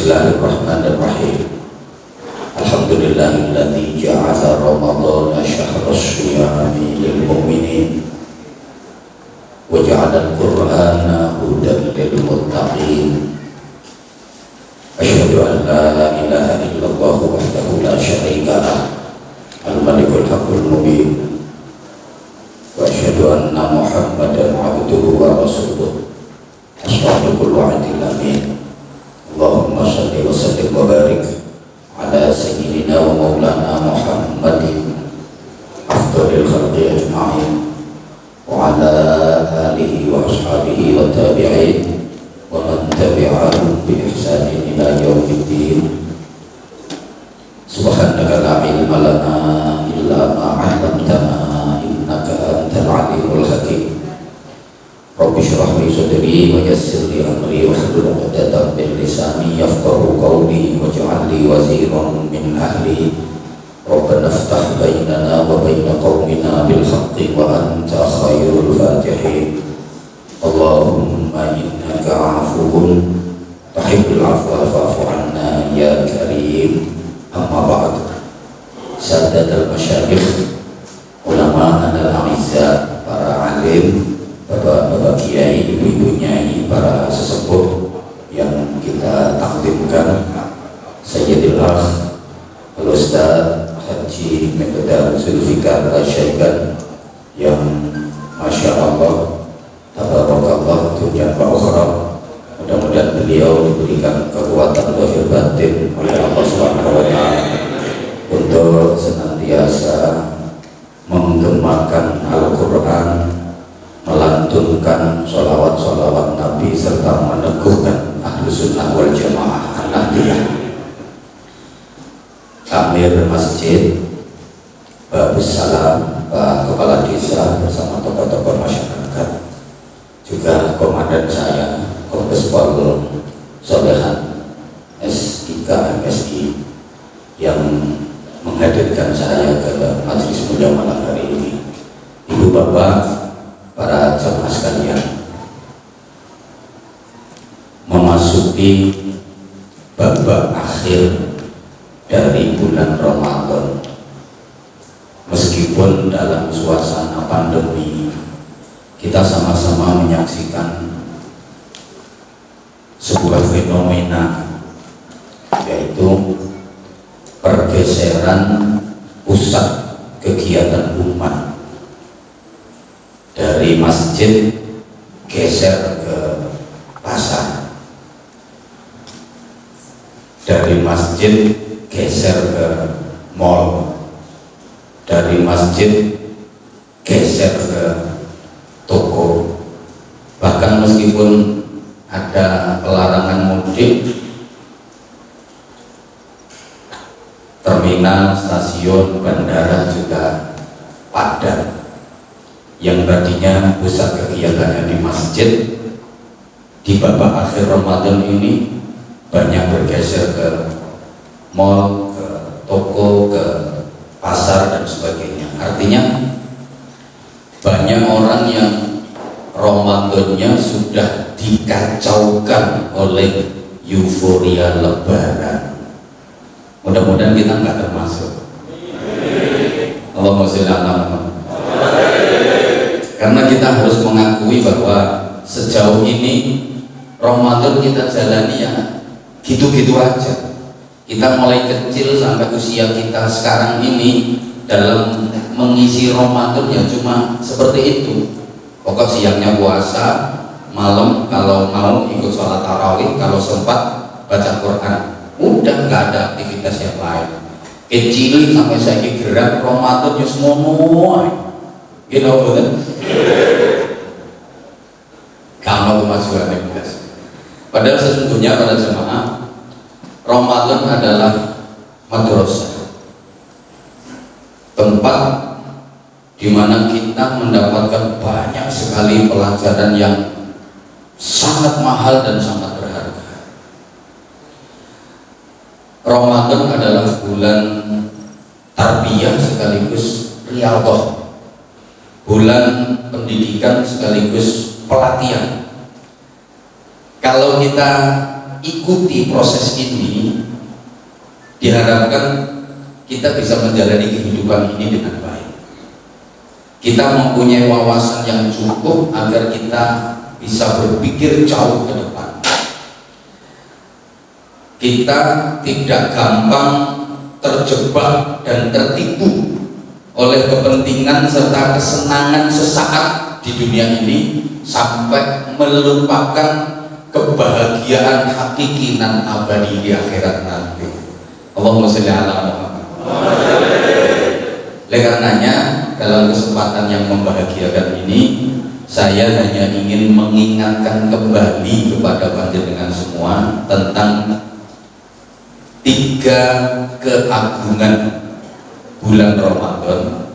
Bismillahirrahmanirrahim. Alhamdulillahilladzi ja'ala Ramadhana syahra syiyami lil mu'minin wa ja'ala al-Qur'ana hudan lil muttaqin. Asyhadu an la ilaha illallah wahdahu la syarika lah, al-malikul haqqul mubin, wa asyhadu anna Muhammadan abduhu wa rasuluh as-sadiqul wa'dil amin. Allahumma shalli wa sallim wa barik ala sayyidina wa maulana Muhammadin afdalil khalqi ajma'in wa ala alihi wa ashabihi wa tabi'in wa man tabi'ahum bi ihsanin ila yaumiddin. Subhanaka la ilma lana illa ma 'allamtana innaka antal alimul hakim. Rabbi shrah li sadri wa yassir li amri wahlul 'uqdatam min lisani yafqahu qawli waj'al li waziran min ahli. Rabbana iftah bainana wa baina qaumina bil haqqi wa anta khairul fatihin. Allahumma innaka 'afuwun tuhibbul 'afwa fa'fu 'anna ya karim. Amma ba'd. Sadatul masyayikh, ulama al-a'izza, para alim, bapak-bapak kiai, ibu-ibu nyai, para sesepuh yang kita taklimkan, Sayyidil Akh Al-Ustaz Haji Miqdad Zulfikar Al-Syaikan yang Masya Allah tabarakallah dunia wa ukhra. Mudah-mudahan beliau diberikan kekuatan lahir batin oleh Allah Subhanahu wa ta'ala untuk senantiasa menggemakan Al-Quran, melantunkan sholawat-sholawat Nabi, serta meneguhkan Ahlus Sunnah wal Jamaah An-Nahdiyah. Amir Masjid, Babus Salam, Pak Kepala Desa bersama tokoh-tokoh masyarakat, juga komandan saya, Kombes Pol Solehan S3 MSI yang menghadirkan saya ke majelis mulia malam hari ini. Ibu bapak, para jamaah sekalian, memasuki babak akhir dari bulan Ramadan, meskipun dalam suasana pandemi kita sama-sama menyaksikan sebuah fenomena, yaitu pergeseran pusat kegiatan umat dari masjid geser ke pasar, dari masjid geser ke mall, dari masjid geser ke toko. Bahkan meskipun ada pelarangan mudik, terminal, stasiun, bandara juga padat. Yang tadinya pusat kegiatannya di masjid, di babak akhir Ramadan ini banyak bergeser ke mall, ke toko, ke pasar dan sebagainya. Artinya banyak orang yang Ramadannya sudah dikacaukan oleh euforia Lebaran. Mudah-mudahan kita nggak termasuk. Allahumma sholli ala Muhammad. Karena kita harus mengakui bahwa sejauh ini Ramadan kita jalani ya gitu-gitu aja. Kita mulai kecil sampai usia kita sekarang ini dalam mengisi Ramadan ya cuma seperti itu. Pokok siangnya puasa, malam kalau mau ikut sholat tarawih, kalau sempat baca Quran. Udah nggak ada aktivitas yang lain. Kecilin sampai saya gerak Ramadan ya semua. Gitu kan? Kamu kemajuan yang biasa. Padahal sesungguhnya pada jemaah, Ramadan adalah madrasah, tempat di mana kita mendapatkan banyak sekali pelajaran yang sangat mahal dan sangat berharga. Ramadan adalah bulan tarbiyah sekaligus riyadhah, bulan pendidikan sekaligus pelatihan. Kalau kita ikuti proses ini, diharapkan kita bisa menjalani kehidupan ini dengan baik. Kita mempunyai wawasan yang cukup agar kita bisa berpikir jauh ke depan. Kita tidak gampang terjebak dan tertipu oleh kepentingan serta kesenangan sesaat di dunia ini sampai melupakan kebahagiaan hakiki dan abadi di akhirat nanti. Allahumma sholli ala Muhammad. Oleh karenanya, dalam kesempatan yang membahagiakan ini, saya hanya ingin mengingatkan kembali kepada panjenengan semua tentang 3 keagungan bulan Ramadan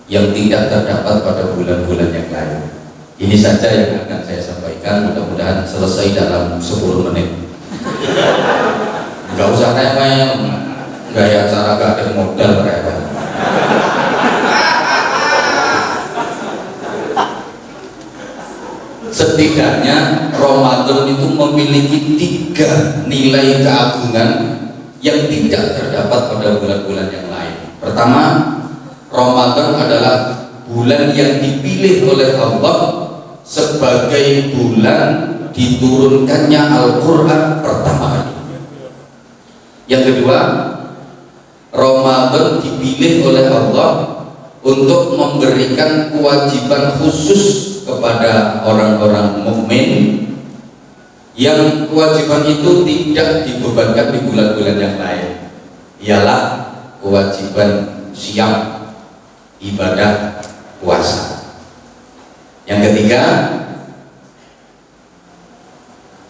yang tidak terdapat pada bulan-bulan yang lain. Ini saja yang akan saya sampaikan, mudah-mudahan selesai dalam 10 menit. Enggak usah rewel, gaya acara gak ada modal rewel. Setidaknya Ramadan itu memiliki 3 nilai keagungan yang tidak terdapat pada bulan-bulan yang lain. Pertama, Ramadan adalah bulan yang dipilih oleh Allah sebagai bulan diturunkannya Al-Quran pertama kali. Yang kedua, Ramadan dipilih oleh Allah untuk memberikan kewajiban khusus kepada orang-orang mukmin, yang kewajiban itu tidak dibebankan di bulan-bulan yang lain, ialah kewajiban siam, ibadah, puasa. Yang ketiga,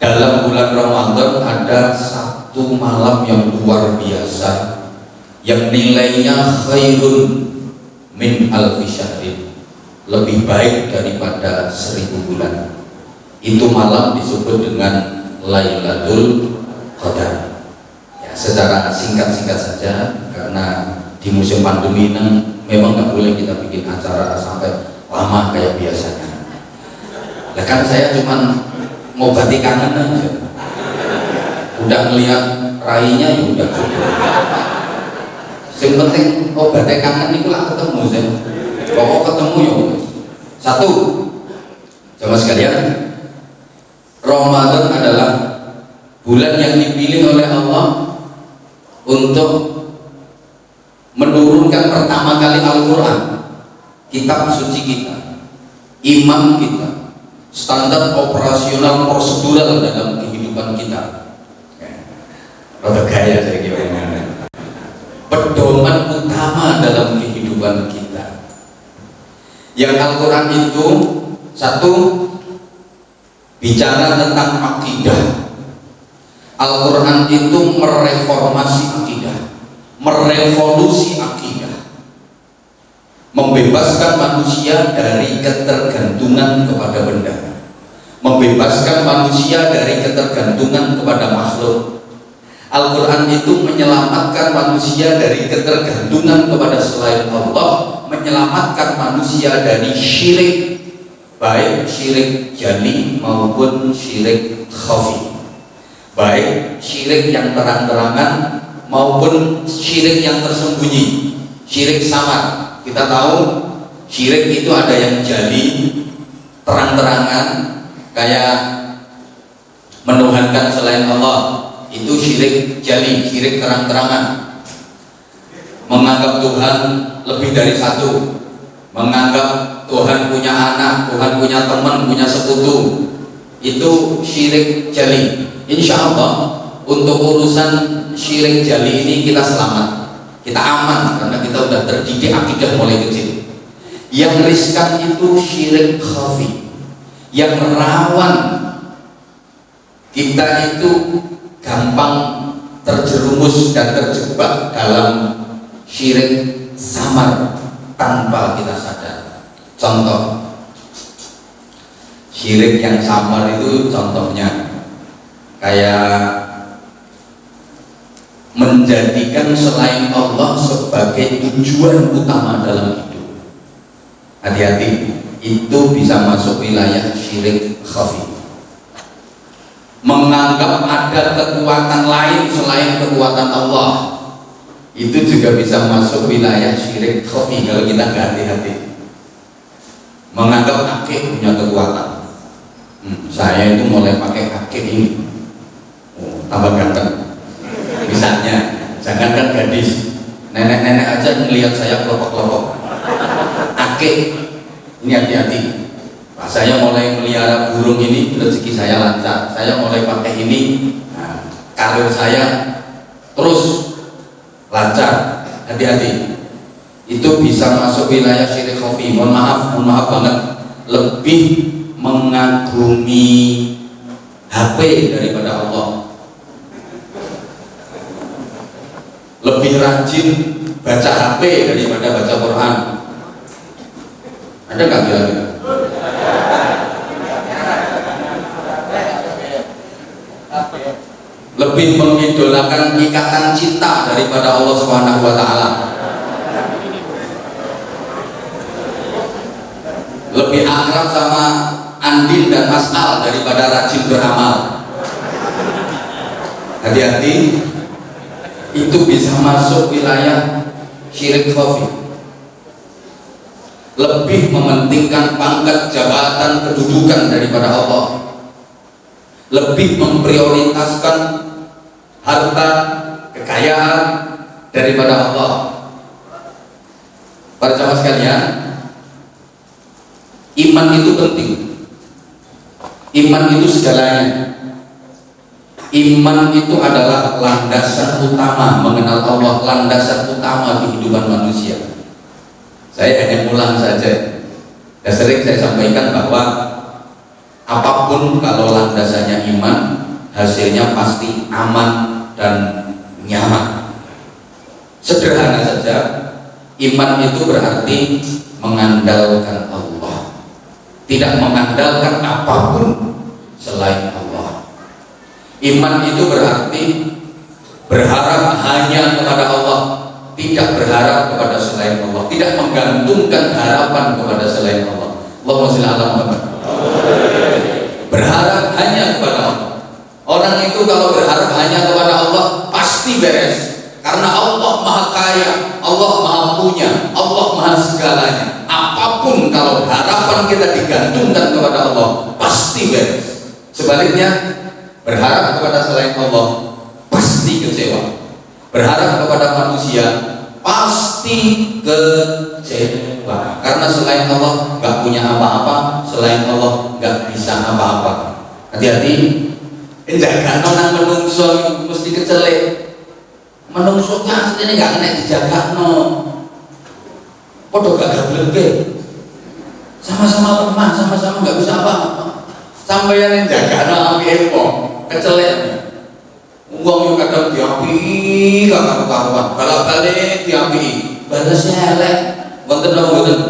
dalam bulan Ramadan ada satu malam yang luar biasa yang nilainya khairun min alfi syahrin, lebih baik daripada 1000 bulan. Itu malam disebut dengan Lailatul Qadar. Ya, secara singkat-singkat saja, karena di musim pandemi ini memang nggak boleh kita bikin acara sampai lama kayak biasanya. Nah kan saya cuman ngobati kangen aja. Udah ngeliat rainya ya udah cukup. Yang penting obatnya kangen itu lah ketemu saya. Pokok ketemu ya. Satu, jamaah sekalian, Ramadan adalah bulan yang dipilih oleh Allah untuk menurunkan pertama kali Al-Quran, kitab suci kita, imam kita, standar operasional prosedural dalam kehidupan kita. Rada gaya saya kira, pedoman utama dalam kehidupan kita. Yang Al-Quran itu satu, bicara tentang akidah. Al-Quran itu mereformasi akidah, merevolusi akidah, membebaskan manusia dari ketergantungan kepada benda, membebaskan manusia dari ketergantungan kepada makhluk. Al-Quran itu menyelamatkan manusia dari ketergantungan kepada selain Allah, menyelamatkan manusia dari syirik, baik syirik jali maupun syirik khafi, baik syirik yang terang-terangan maupun syirik yang tersembunyi, syirik samar. Kita tahu syirik itu ada yang jali, terang-terangan, kayak menuhankan selain Allah, itu syirik jali, syirik terang-terangan. Menganggap Tuhan lebih dari satu, menganggap Tuhan punya anak, Tuhan punya teman, punya sekutu, itu syirik jali. Insya Allah untuk urusan syirik jali ini kita selamat, kita aman karena kita sudah terdidik akidah mulai kecil. Yang riskan itu syirik khafi, yang rawan kita itu gampang terjerumus dan terjebak dalam syirik samar tanpa kita sadar. Contoh syirik yang samar itu contohnya kayak menjadikan selain Allah sebagai tujuan utama dalam hidup. Hati-hati, itu bisa masuk wilayah syirik khafi. menganggap ada kekuatan lain selain kekuatan Allah, itu juga bisa masuk wilayah syirik khafi kalau kita nggak hati-hati. Menganggap akik punya kekuatan. Saya itu mulai pakai akik ini, tambah ganteng. Misalnya, jangankan gadis, nenek-nenek aja melihat saya kelopok-kelopok. Akik, ini hati-hati. Saya mulai melihara burung ini, rezeki saya lancar. Saya mulai pakai ini, karir saya terus lancar. Hati-hati, itu bisa masuk wilayah syirik khafi. Mohon maaf banget, lebih mengagumi HP daripada Allah, lebih rajin baca HP daripada baca Quran. Ada nggak kira-kira? Lebih mengidolakan ikatan cinta daripada Allah Subhanahu wa taala. Lebih akrab sama Andin dan Mas Al daripada rajin beramal. Hati-hati, itu bisa masuk wilayah syirik khafi. Lebih mementingkan pangkat, jabatan, kedudukan daripada Allah. Lebih memprioritaskan harta, kekayaan daripada Allah. Para jamaah sekalian, iman itu penting. Iman itu segalanya. Iman itu adalah landasan utama mengenal Allah, landasan utama kehidupan manusia. Saya hanya ulang saja. Dan sering saya sampaikan bahwa apapun kalau landasannya iman, hasilnya pasti aman dan nyaman. Sederhana saja, iman itu berarti mengandalkan Allah, tidak mengandalkan apapun selain Allah. Iman itu berarti berharap hanya kepada Allah, tidak berharap kepada selain Allah, tidak menggantungkan harapan kepada selain Allah. Allahumma shalli ala Muhammad. Berharap hanya kepada Allah. Orang itu kalau berharap hanya kepada Allah pasti beres, karena Allah maha kaya, Allah maha punya, Allah maha segalanya. Apapun kalau harapan kita digantungkan kepada Allah pasti beres. Sebaliknya, berharap kepada selain Allah pasti kecewa. Berharap kepada manusia pasti kecewa, karena selain Allah nggak punya apa-apa, selain Allah nggak bisa apa-apa. Hati-hati, jaga nang menungso mesti kecelek. Menungso aslinya nggak kena dijaga no. Podo gak gablek, sama-sama lemah, sama-sama nggak bisa apa-apa. Sampai yang jaga no api kecelek. Uang yang kadang diapi, kakak karuan, balik diapi, balasnya elek, wonten apa wonten?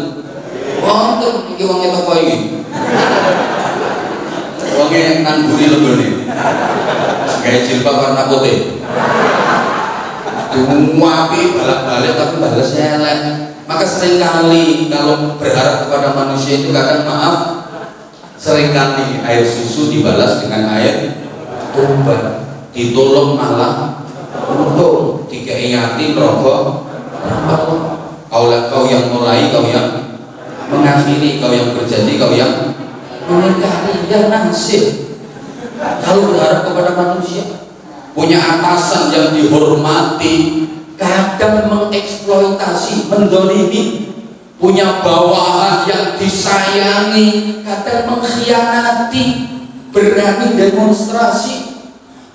Wonten, iki uangnya apa ini? Uangnya nangguri lebih, kayak jilbab warna putih. Diapi, balik tapi balasnya elek. Maka seringkali kalau berharap kepada manusia itu kadang maaf, seringkali air susu dibalas dengan air obat. Ditolong malah untuk tiga yatim rokok. Kau yang mulai, kau yang mengakhiri, kau yang berjanji, kau yang mengingkari. Ya nasib kalau berharap kepada manusia, punya atasan yang dihormati kadang mengeksploitasi, mendolimi, punya bawahan yang disayangi kadang mengkhianati, berani demonstrasi,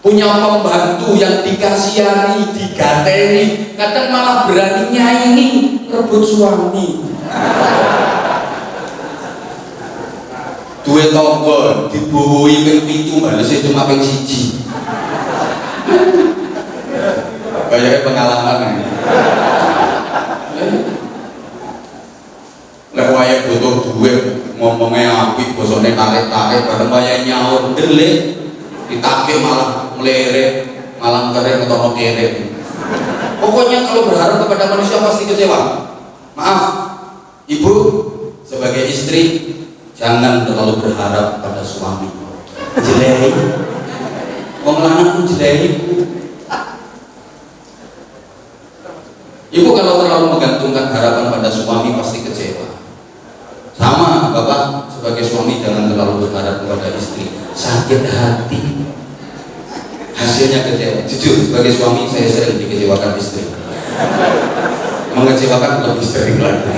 punya pembantu yang dikasihani, digateni, kadang malah berani nyaingi rebut suami. Duwe tonggo dibohoi ping 7 balese cuma ping 1. Kayaknya pengalaman. Lek wayahe butuh duit ngomongnya apik, bosone tarik-tarik, bareng wayahe nyaur delik ditagih malah meleret, malah kering atau kere. Pokoknya kalau berharap kepada manusia pasti kecewa. Maaf, ibu sebagai istri jangan terlalu berharap pada suami. Jelek. Wong lanang jelek. Ibu kalau terlalu menggantungkan harapan pada suami pasti kecewa. Sama bapak sebagai suami jangan terlalu berharap kepada istri, sakit hati, hasilnya kecewa. Jujur sebagai suami saya sering dikecewakan istri, mengecewakan lebih sering lagi.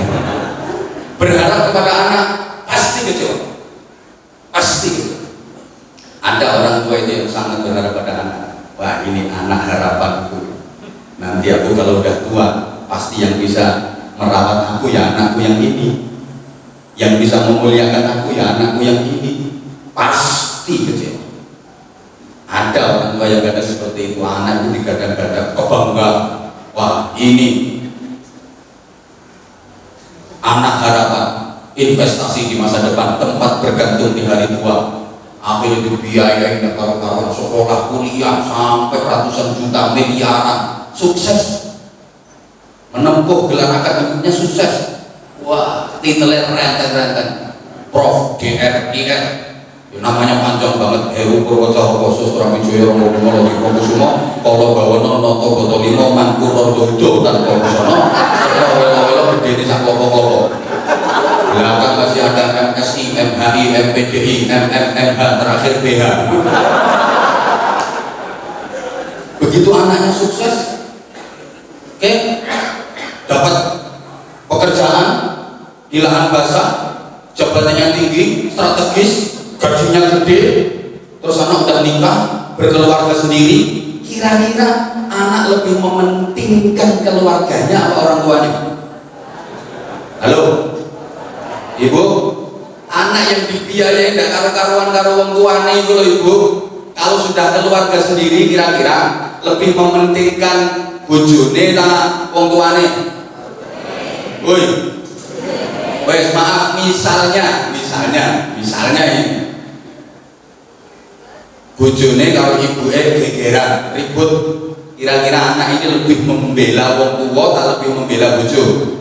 Berharap kepada anak pasti kecewa, pasti. Ada orang tua itu yang sangat berharap pada anak. Wah, ini anak harapanku. Nanti aku kalau udah tua pasti yang bisa merawat aku ya anakku yang ini, yang bisa memuliakan aku ya anakku yang ini. Pasti kecewa. Ada orang tua yang ada seperti itu, anak itu digadang-gadang kebanggaan. Wah, ini anak harapan, investasi di masa depan, tempat bergantung di hari tua. Akhirnya dibiayain kawan-kawan sekolah kuliah sampai ratusan juta, miliaran, sukses menempuh gelar akademiknya, sukses. Wah, titelnya renten-renten, Prof. DR, IR, namanya panjang banget. Heru Purwocaraka Susrawijaya Romo Romo Kusumo Kala Bawana Nata Bata Lima Mangkura Dojo Tanpa Busana Serta Wela-wela Bedene sak klopo-klopo. Belakang masih ada MSI, MHI, MPDI, MMMH, terakhir BH. Begitu anaknya sukses, oke, dapat pekerjaan di lahan basah, jabatannya tinggi, strategis, gajinya gede, terus anak udah nikah, berkeluarga sendiri. Kira-kira anak lebih mementingkan keluarganya apa orang tuanya? Halo? Ibu, anak yang dibiayai tidak karu-karuan karo wong tuane itu loh ibu. Kalau sudah keluarga sendiri kira-kira lebih mementingkan bojone ta wong tuane? Woi. Wes maaf, misalnya ini. Bojone kalau ibuke gegeran, ribut. Kira-kira anak ini lebih membela wong tua atau lebih membela bojo?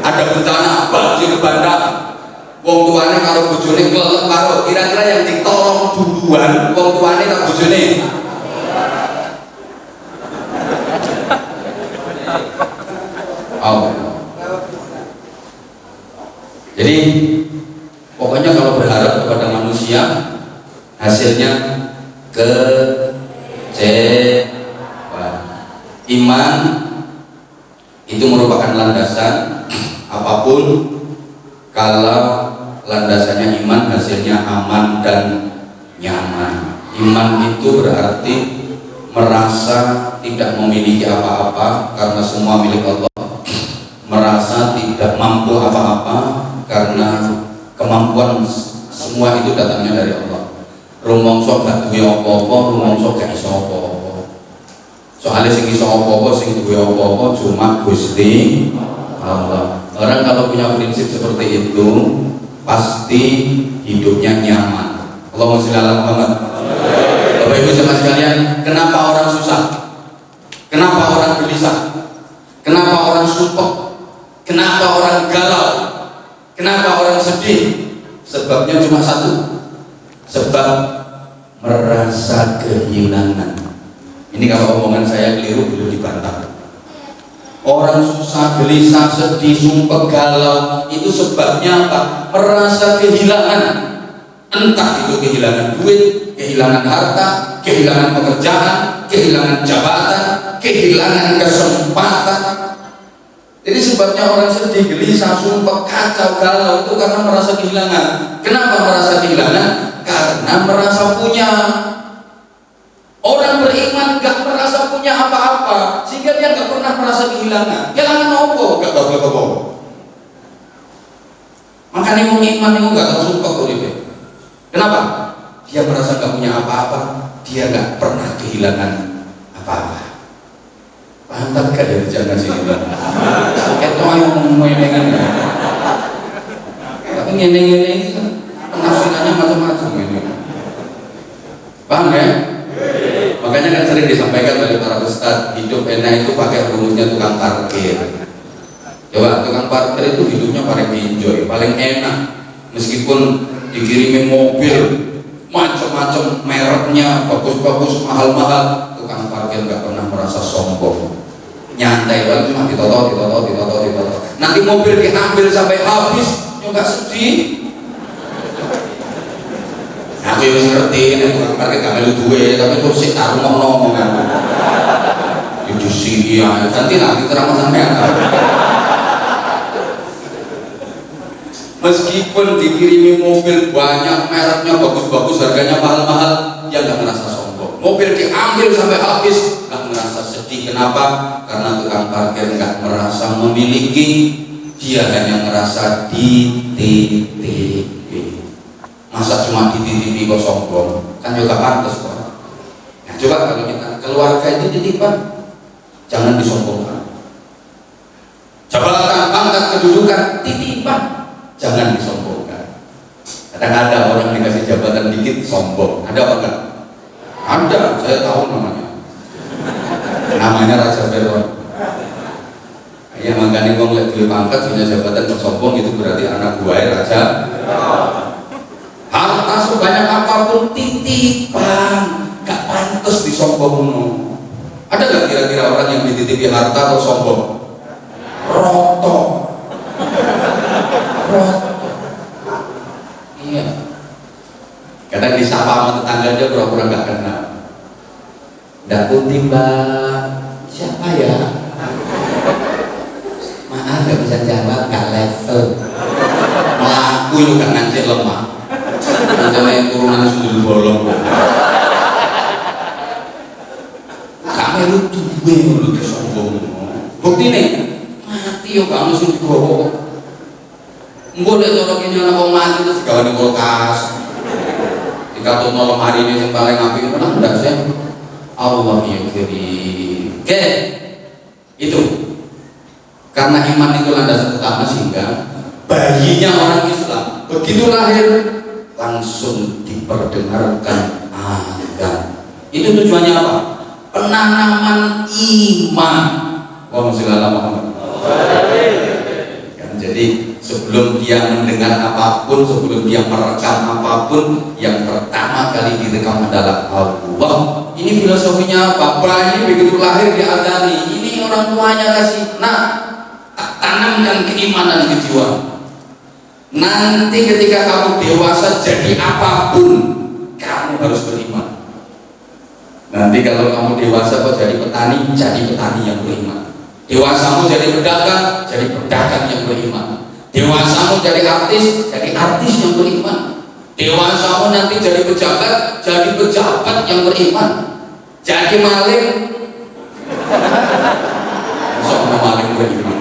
Ada bencana banjir bandang, wong tuane karo bojone kelelep karo, kira-kira yang ditolong duluan wong tuane tak bojone? Oh. Jadi pokoknya kalau berharap kepada manusia hasilnya kecewa. Iman itu merupakan landasan apapun. Kalau landasannya iman, hasilnya aman dan nyaman. Iman itu berarti merasa tidak memiliki apa-apa karena semua milik Allah, merasa tidak mampu apa-apa karena kemampuan semua itu datangnya dari Allah. Rumongso gak duwe apa-apa, rumongso gak iso apa-apa. Soalnya sing iso apa-apa, sing duwe apa-apa cuma Gusti Allah. Orang kalau punya prinsip seperti itu pasti hidupnya nyaman. Allahumma sholli ala Muhammad. Bapak Ibu jemaah sekalian, kenapa orang susah? Kenapa orang gelisah? Kenapa orang sumpah? Kenapa orang galau? Kenapa orang sedih? Sebabnya cuma satu. Sebab merasa kehilangan. Ini kalau omongan saya keliru belum dibantah. Orang susah, gelisah, sedih, sumpah, galau, itu sebabnya apa? Merasa kehilangan. Entah itu kehilangan duit, kehilangan harta, kehilangan pekerjaan, kehilangan jabatan, kehilangan kesempatan. Jadi sebabnya orang sedih, gelisah, sumpah, kacau, galau itu karena merasa kehilangan. Kenapa merasa kehilangan? Karena merasa punya. Orang beriman gak merasa punya apa-apa, sehingga dia gak pernah merasa kehilangan. Kehilangan apa? Gak apa-apa. Makanya mau iman itu gak tahu sumpah kok. Kenapa? Dia merasa gak punya apa-apa, dia gak pernah kehilangan apa-apa. Pantat gak dari jangan sini. Kita yang ngomong-ngomongan. Tapi ngene-ngene itu penafsirannya macam-macam ini. Paham ya? Makanya kan sering disampaikan oleh para ustadz, hidup enak itu pakai rumusnya tukang parkir. Coba tukang parkir itu hidupnya paling enjoy, paling enak. Meskipun dikirimin mobil macam-macam mereknya bagus-bagus mahal-mahal, tukang parkir nggak pernah merasa sombong, nyantai banget, cuma ditoto. Nanti mobil diambil sampai habis, nggak sedih. Aku yang ngerti ini tukang parkir gak melu duwe, tapi kok sih taruh ngomong kan. Itu sih ya, nanti terang sampean. Meskipun dikirimi mobil banyak mereknya bagus-bagus, harganya mahal-mahal, dia nggak merasa sombong. Mobil diambil sampai habis, nggak merasa sedih. Kenapa? Karena tukang parkir nggak merasa memiliki, dia hanya merasa dititipi. Masa cuma dititipi kok sombong? Kan juga pantas kok. Nah, coba kalau kita keluarga itu titipan, jangan disombongkan. Jabatan, pangkat, kedudukan titipan, jangan disombongkan. Kadang ada orang dikasih jabatan dikit sombong, ada apa enggak? Ada, saya tahu namanya. Namanya Raja Fir'aun. Ya makanya ngomong lihat duit pangkat punya jabatan sombong, itu berarti anak buahnya Raja. Harta sebanyak apapun titipan, gak pantas disombong. Ada gak kira-kira orang yang dititipi harta atau sombong? Roto. Iya. Kadang disapa sama tetangga aja pura-pura nggak kenal. Nggak putih mbak, siapa ya? Maaf nggak bisa jawab, nggak level. Melaku juga ngancik lemah. Rencana yang turunan sundul bolong. Kami lucu gue lucu sombong. Bukti nih, mati yo kamu sundul bolong. Engko lek cara kene ana wong mati terus gawane kulkas. Dikatut malam hari ini yang paling apik pernah ndak sih? Allah ya kiri. Oke. Itu. Karena iman itu landasan utama sehingga bayinya orang Islam begitu lahir langsung diperdengarkan azan. Itu tujuannya apa? Penanaman iman. Wa sallallahu Muhammad. Jadi sebelum dia mendengar apapun, sebelum dia merekam apapun, yang pertama kali direkam adalah Allah. Ini filosofinya Bapak ini begitu lahir diadani. Ini orang tuanya kasih, nah tanamkan keimanan ke jiwa. Nanti ketika kamu dewasa jadi apapun, kamu harus beriman. Nanti kalau kamu dewasa kok jadi petani yang beriman. Dewasamu jadi pedagang yang beriman. Dewasamu jadi artis yang beriman. Dewasamu nanti jadi pejabat yang beriman. Jadi maling, sama maling beriman.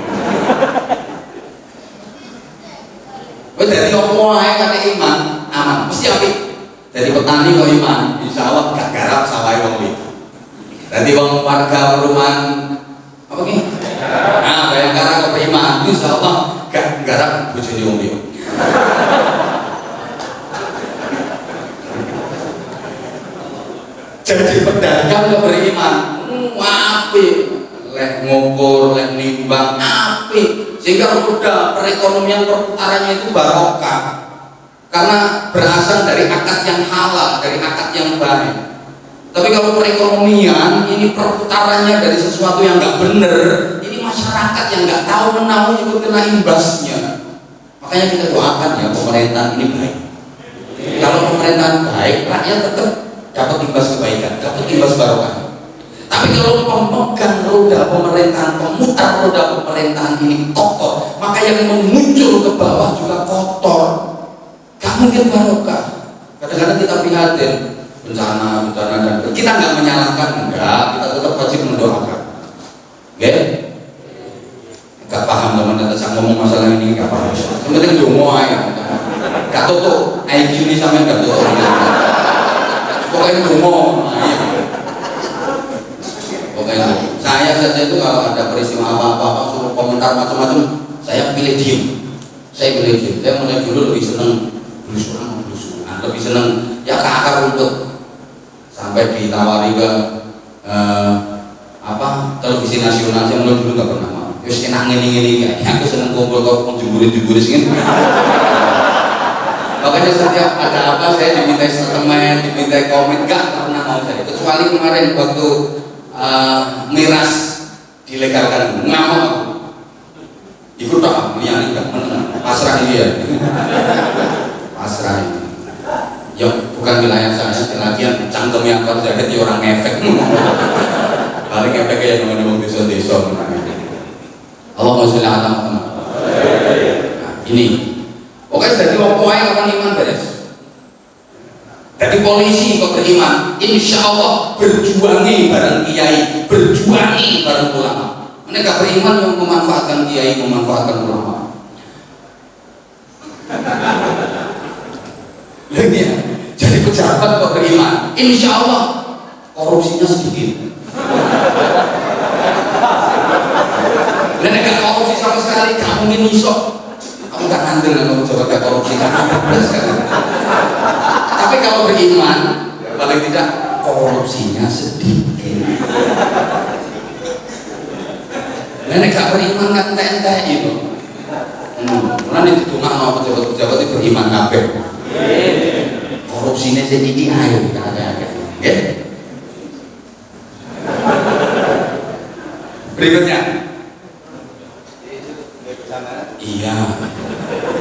Jadi opo ae kate iman, aman, mesti apik. Jadi petani kok iman, insya Allah gak garap sawah wong iki. Jadi wong warga perumahan apa ki? Nah, Bayangkara kok beriman, insya Allah gak garap bojone wong iki. Jadi pedagang kok beriman, apik. Leh ngukur, leh nimbang, apik. Sehingga udah perekonomian perputarannya itu barokah. Karena berasal dari akad yang halal, dari akad yang baik. Tapi kalau perekonomian ini perputarannya dari sesuatu yang nggak benar, ini masyarakat yang nggak tahu menahu ikut kena imbasnya. Makanya kita doakan ya pemerintahan ini baik. Kalau pemerintahan baik, rakyat tetap dapat imbas kebaikan, dapat imbas barokah. Tapi kalau pemegang roda pemerintahan, pemutar roda pemerintahan ini kotor, maka yang memuncul ke bawah juga kotor. Gak mungkin barokah. Kadang-kadang kita prihatin bencana dan kita nggak menyalahkan, enggak, kita tetap wajib mendoakan. Oke? Gak paham teman-teman, saya ngomong masalah ini gak paham. Yang penting dongo aja. Gak tutup, IQ ini sampai gak tutup. Pokoknya dongo. Pokoknya saya saja itu kalau ada peristiwa apa-apa suruh komentar macam-macam, saya pilih diem. Saya mulai dulu lebih seneng blusukan, lebih seneng ya ke akar rumput. Sampai ditawari ke televisi nasional, saya mulai dulu gak pernah mau. Terus enak ngini-ngini, aku seneng kumpul kok juburin sini. Makanya setiap ada apa saya diminta statement, diminta komen, gak pernah mau saya. Kecuali kemarin waktu miras dilegalkan, ngamuk aku. Ikut tak, yang tidak menang, pasrah ini ya. Pasrah ini. Ya bukan wilayah saya, lagian cangkemnya apa jadi orang ngefek. Paling ngefek kayak teman-teman desa-desa. Allahumma sholli ala Muhammad. Ini pokoknya jadi pokoknya orang iman beres. Jadi polisi kok beriman, insya Allah berjuangi bareng kiai, berjuangi bareng ulama. Mereka beriman yang memanfaatkan kiai, memanfaatkan ulama. Lagi ya, jadi pejabat kok beriman, insya Allah korupsinya sedikit. Dan gak korupsi sama sekali, gak mungkin nyisok. Kamu gak ngandel kalau pejabat gak korupsi, karena tapi kalau beriman, paling tidak korupsinya sedikit. Nenek gak beriman kan ente-ente itu. Mana nih ditungak pejabat-pejabat itu beriman kabeh. Korupsinya sedikit ayo kita ada. Ya. Berikutnya. Iya.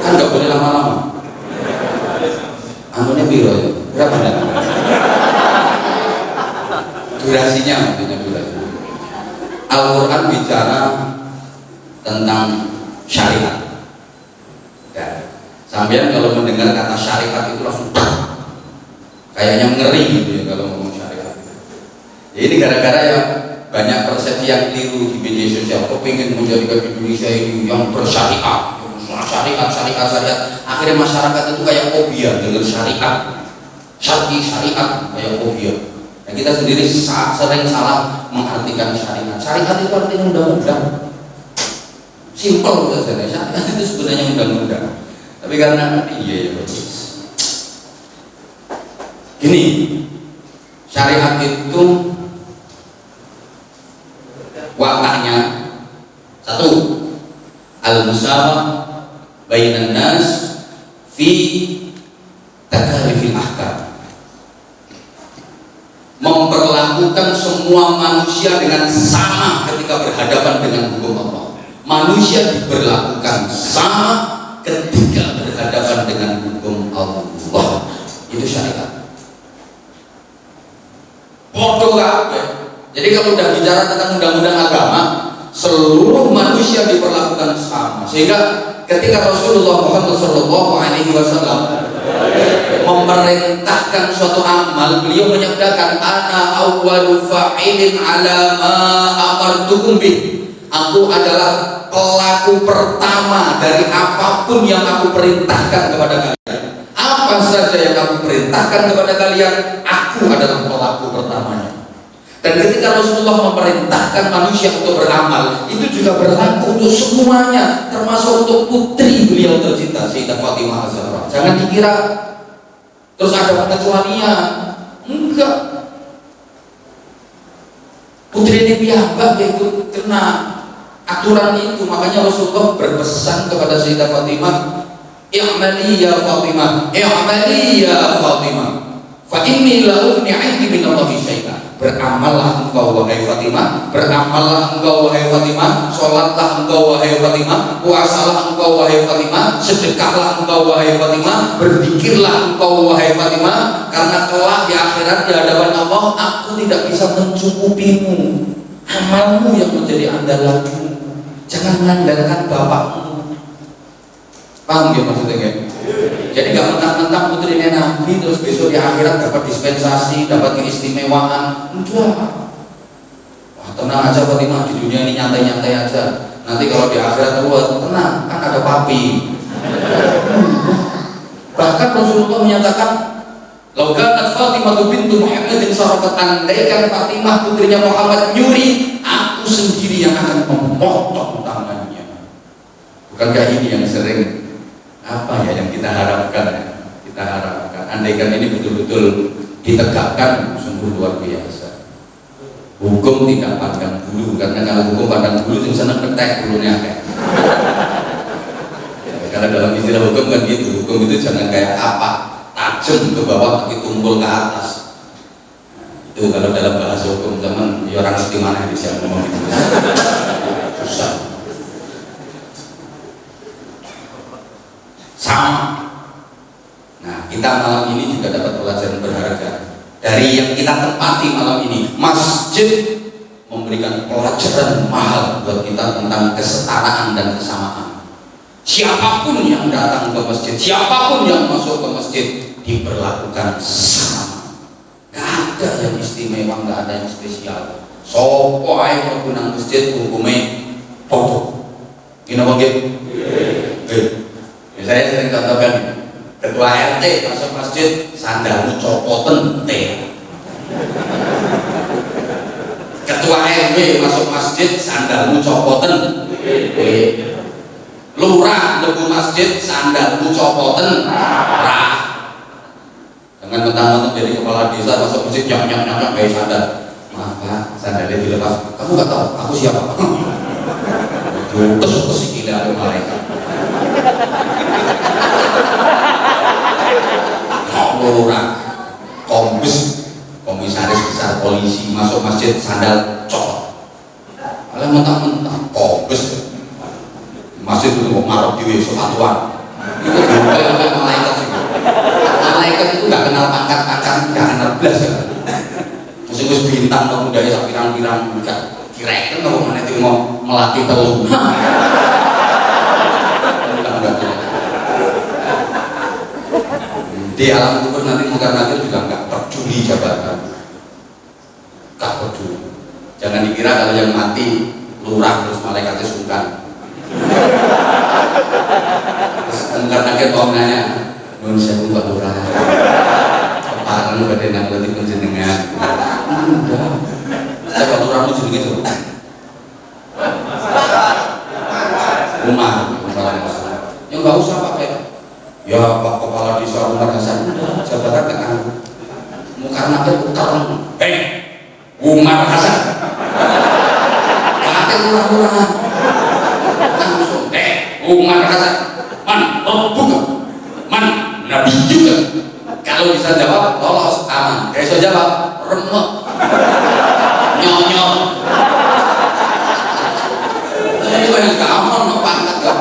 Kan nggak boleh lama-lama. Anunya biro ya. Berapa dah? Durasinya maksudnya durasi. Al-Quran bicara tentang syariat. Ya. Sampean kalau mendengar kata syariat itu langsung kayaknya ngeri gitu ya kalau ngomong syariat. Ya, ini gara-gara ya banyak persepsi yang keliru di media sosial. Kepingin menjadikan Indonesia ini yang bersyariat, syariat. Akhirnya masyarakat itu kayak fobia dengan syariat, syariat kayak fobia. Dan kita sendiri sering salah mengartikan syariat. Syariat itu artinya undang-undang. Simpel saja. Syariat itu sebenarnya undang-undang. Tapi karena iya ya gini, syariat itu wakaknya satu, al-musawah bainan nas fi takalifil ahkam, memperlakukan semua manusia dengan sama ketika berhadapan dengan hukum Allah. Manusia diperlakukan sama ketika berhadapan dengan hukum Allah. Itu syariat. Bodoh kabeh. Jadi kalau udah bicara tentang undang-undang agama, seluruh manusia diperlakukan sama. Sehingga ketika Rasulullah Muhammad SAW memerintahkan suatu amal, beliau menyatakan ana awwalu fa'ilin ala ma amartukum bih. Aku adalah pelaku pertama dari apapun yang aku perintahkan kepada kalian. Apa saja yang aku perintahkan kepada kalian, aku adalah pelaku pertamanya. Dan ketika Rasulullah memerintahkan manusia untuk beramal, itu juga berlaku untuk semuanya, termasuk untuk putri beliau tercinta Sayyidah Fatimah Az-Zahra. Jangan dikira terus ada pengecualian. Enggak. Putri ini piyambak itu kena aturan itu. Makanya Rasulullah berpesan kepada Sayyidah Fatimah, i'mali ya Fatimah, i'mali ya Fatimah, fa inni la ughni 'anki min Allahi syai'an. Beramallah engkau wahai Fatimah, beramallah engkau wahai Fatimah, sholatlah engkau wahai Fatimah, puasalah engkau wahai Fatimah, sedekahlah engkau wahai Fatimah, berzikirlah engkau wahai Fatimah, karena kelak di akhirat di hadapan Allah aku tidak bisa mencukupimu. Amalmu yang menjadi andalanmu, jangan mengandalkan bapakmu. Paham ya maksudnya kan? Jadi gak mentang-mentang putrinya Nabi terus besok di akhirat dapat dispensasi, dapat keistimewaan. Enggak. Wah, tenang aja Fatimah, di dunia ini nyantai-nyantai aja. Nanti kalau di akhirat tenang, kan ada papi. Bahkan Rasulullah menyatakan, "Lau kanat Fatimah bintu Muhammadin sarakat, andaikan Fatimah putrinya Muhammad nyuri, aku sendiri yang akan memotong tangannya." Bukankah ini yang sering apa ya yang kita harapkan? Kita harapkan andaikan ini betul-betul ditegakkan, sungguh luar biasa. Hukum tidak pandang bulu, karena kalau hukum pandang bulu itu senang petek bulunya kayak. Karena dalam istilah hukum kan gitu, hukum itu jangan kayak apa, tajam ke bawah tapi tumpul ke atas. Itu kalau dalam bahasa hukum zaman ya orang ngerti mana ini siapa ngomong itu susah. Sama. Nah, kita malam ini juga dapat pelajaran berharga dari yang kita tempati malam ini. Masjid memberikan pelajaran mahal buat kita tentang kesetaraan dan kesamaan. Siapapun yang datang ke masjid, siapapun yang masuk ke masjid diperlakukan sama. Gak ada yang istimewa, gak ada yang spesial. Sopo ae mlebu nang masjid hukume padha. Ini apa nggih? Saya sering contohkan, ketua RT masuk masjid sandalmu copoten teh. Ketua RW masuk masjid sandalmu copoten teh. Lurah mlebu masjid sandalmu copoten rah. Dengan mentang-mentang jadi kepala desa masuk masjid nyok kayak sandal. Maaf Pak, sandalnya dilepas. Kamu gak tahu aku siapa? Terus sikile ada malaikat. Lurah, komisaris besar polisi masuk masjid sandal copot. Kalau mentang-mentang kombes masjid itu mau marok di sepatuan. Itu juga malaikat sih. Malaikat itu nggak kenal pangkat-pangkat, nggak kenal belas ya. Musuh bintang mau budaya sak pirang-pirang kira-kira kalau mana itu mau melatih telur. Di alam kubur nanti mungkar nakir juga nggak peduli jabatan, nggak peduli. Jangan dikira kalau yang mati lurah terus malaikatnya sungkan. Terus mungkar nakir mau nanya, nun saya buat lurah, keparan pada nang letih penjenengan. Enggak, saya lurah lu jadi gitu. Umar, yang nggak usah pakai. Ya Pak Kepala Desa Umar Hasan, jabatan ke aku. Mungkar nakir terang. Umar Hasan. Pakai lurah-lurah. Langsung Umar Hasan. Man, bukan. Man, Nabi juga. Kalau bisa jawab, lolos, aman. Kalau bisa jawab, remek. Nyonyol. Itu yang gampang, pangkat gak.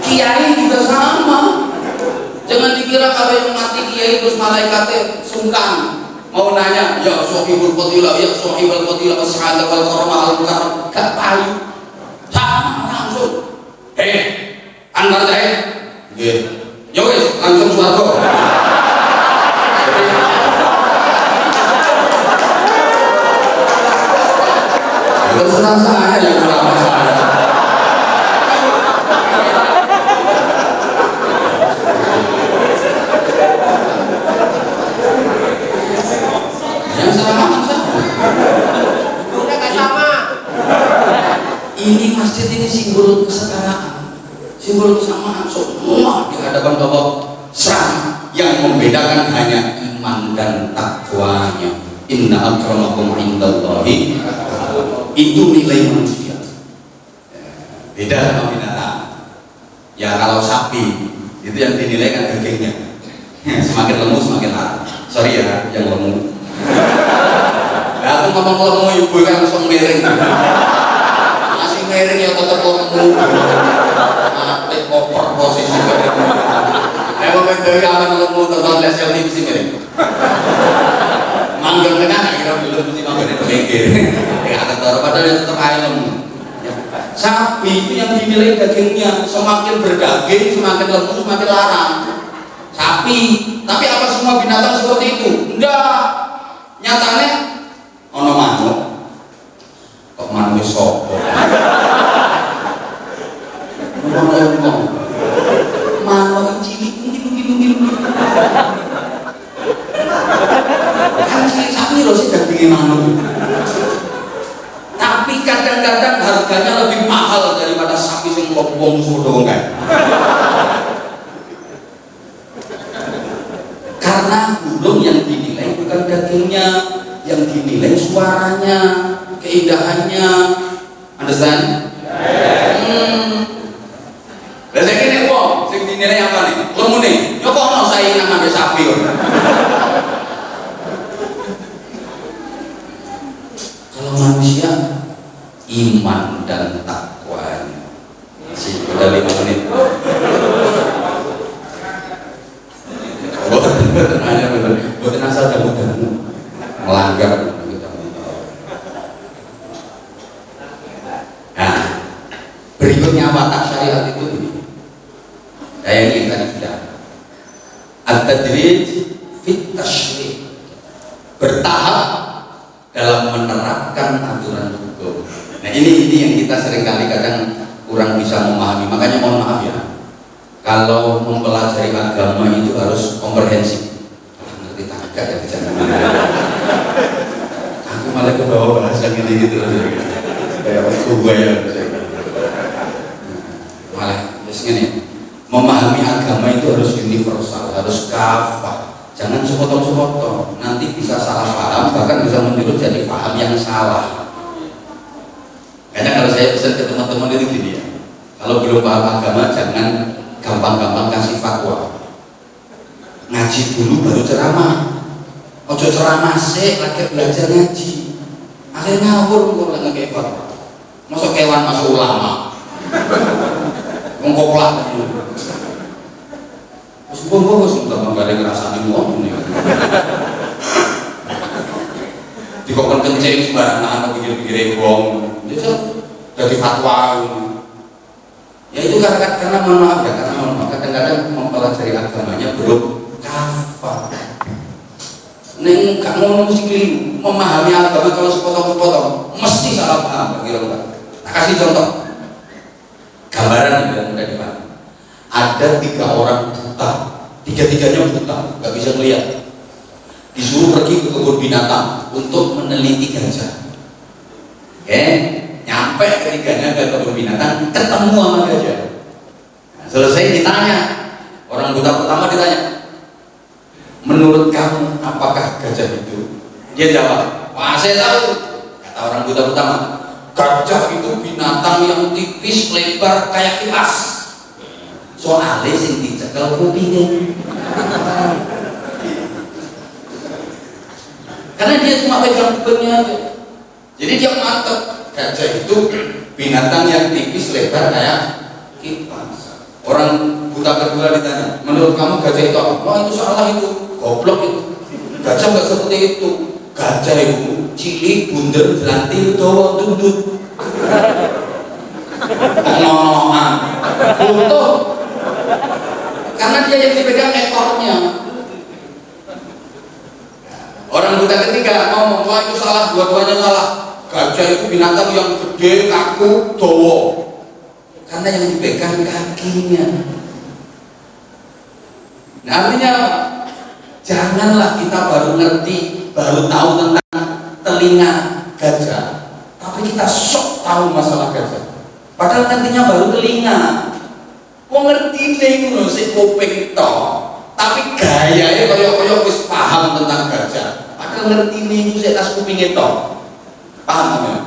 Kiai juga sama. Jangan dikira kalau yang mati kiai terus malaikatnya sungkan mau nanya ya sohibul fadilah ya sohibul fadilah wassahadah wal karamah al karam gak payu sama langsung antar saya ya wis langsung swarga. Ya senang saya yang kurang masalah. Ini masjid ini simbol kesetaraan, simbol kesamaan semua di hadapan Allah. Serang yang membedakan hanya iman dan takwanya. Inna akramakum indallahi, itu nilai manusia. Beda sama binatang. Ya kalau sapi itu yang dinilai kan dagingnya. Semakin lemu semakin larang. Sorry ya yang lemu. Nah, aku ngomong lemu ibu kan langsung miring. Miring yang tetap lemu, mati koper posisi miring. Emang dari aman lemu tentang lesel ini mesti miring. Manggar tengah nggak kira belum mesti manggar itu mikir. Ya ada taruh padahal tetap air lemu. Sapi itu yang dinilai dagingnya, semakin berdaging semakin lemu semakin larang. Sapi, tapi apa semua binatang seperti itu? Enggak. Nyatanya, ono manuk. Kok manuk sopo? Manuk cilik kan cilik sapi loh sih dagingnya manuk. Tapi kadang-kadang harganya lebih mahal daripada sapi yang wong sudah kan. Karena burung yang dinilai bukan dagingnya, yang dinilai suaranya, keindahannya. Understand? Lah saya kira wong asal kamu melanggar. Nah, berikutnya watak syariat itu ini. Kayak yang tadi sudah. At-tadrij fit tasyri', bertahap dalam menerapkan aturan hukum. Nah ini yang kita seringkali kadang kurang bisa memahami. Makanya mohon maaf ya, kalau mempelajari agama itu harus komprehensif. Ngerti tak ya bicara. Aku malah ke bawah bahasa gini gitu kayak gue ya. Malah terus gini, memahami agama itu harus universal, harus kafah. Jangan sepotong-sepotong, nanti bisa salah paham, bahkan bisa menurut jadi paham yang salah. Karena kalau saya pesan ke teman-teman itu gini ya, kalau belum paham agama jangan gampang-gampang kasih fatwa. Ngaji dulu baru ceramah. Ojo ceramah sih, lagi belajar ngaji. Akhirnya ngawur kok lagi kayak fatwa. Masuk kewan masuk ulama. Mengkoplak dulu. Sumpah sumpah nggak ada ngerasa ngomong nih. Dikokon kencing sembarangan, pikir-pikir gong. Itu jadi fatwa. Ya itu karena mohon maaf ya, karena mohon maaf kadang-kadang mempelajari agamanya belum kafah. Neng gak ngomong mesti keliru, memahami agama kalau sepotong-sepotong mesti salah paham. Kira-kira. Tak kasih contoh. Gambaran yang mudah dipahami. Ada 3 orang buta, tiga-tiganya buta, nggak bisa melihat. Disuruh pergi ke kebun binatang untuk meneliti gajah. Nyampe ketiganya ke kebun binatang, ketemu sama gajah. Nah, selesai ditanya, orang buta pertama ditanya, menurut kamu apakah gajah itu? Dia jawab, wah saya tahu. Kata orang buta pertama, gajah itu binatang yang tipis, lebar kayak kipas. Soalnya sing dicekel kupingnya. Karena dia cuma pegang kupingnya aja. Jadi dia mantep, gajah itu binatang yang tipis, lebar kayak kipas. Orang buta kedua ditanya, menurut kamu gajah itu apa? Oh itu salah itu, goblok itu. Gajah nggak seperti itu. Gajah itu cilik, bunder, jelantir, dawa, dudut. Ngomongan, butuh. Karena dia yang dipegang ekornya. Orang buta ketiga ngomong, wah itu salah, dua-duanya salah. Gajah itu binatang yang gede, kaku, dawa. Karena yang dipegang kakinya. Nah artinya janganlah kita baru ngerti, baru tahu tentang telinga gajah, tapi kita sok tahu masalah gajah. Padahal nantinya baru telinga. Mau ngerti deh itu si kuping toh, tapi gayanya koyok-koyok wis paham tentang gajah. Padahal ngerti nih itu tas kuping itu, paham ya?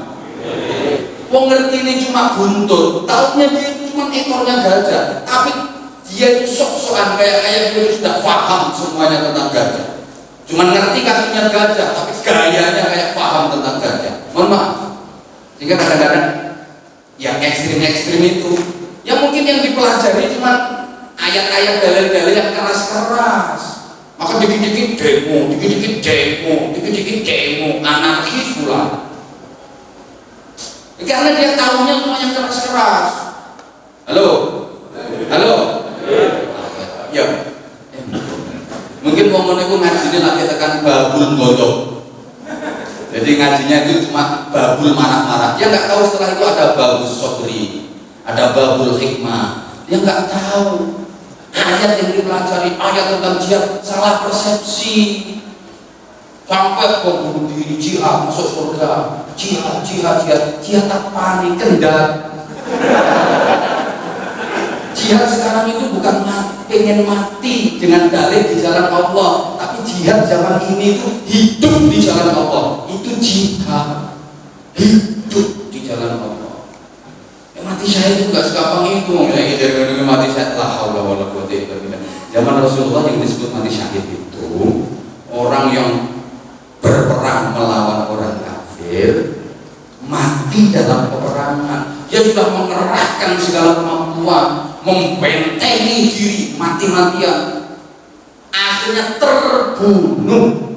Mau ngerti nih cuma buntut, tahunya dia itu cuma ekornya gajah, tapi dia itu sok-sokan kayak dia sudah paham semuanya tentang gajah. Cuma ngerti kakinya gajah, tapi gayanya kayak paham tentang gajah. Mohon maaf. Sehingga kadang-kadang yang ekstrim-ekstrim itu, ya mungkin yang dipelajari cuma ayat-ayat dalil-dalil yang keras-keras. Maka dikit-dikit demo, dikit-dikit demo, anarkis pula. Karena dia tahunya semua yang keras-keras. Halo? Ya. Mungkin momen itu ngajinya lagi tekan babul godok. Jadi ngajinya itu cuma babul marah-marah. Dia nggak tahu setelah itu ada babul sodri, ada babul hikmah. Dia nggak tahu ayat yang dipelajari, ayat tentang jihad, salah persepsi. Sampai kok bunuh diri, jihad masuk surga, jihad apa nih, kendal. Jihad sekarang itu bukan pengen mati dengan dalih di jalan Allah, tapi jihad zaman ini itu hidup di jalan Allah. Itu jihad, hidup di jalan Allah. Mati syahid itu gak segampang itu. Misalnya mati syahid, la haula wala quwwata illa billah. Zaman Rasulullah yang disebut mati syahid itu orang yang berperang melawan orang kafir, mati dalam peperangan. Dia sudah mengerahkan segala kemampuan, membentengi diri, mati-matian, akhirnya terbunuh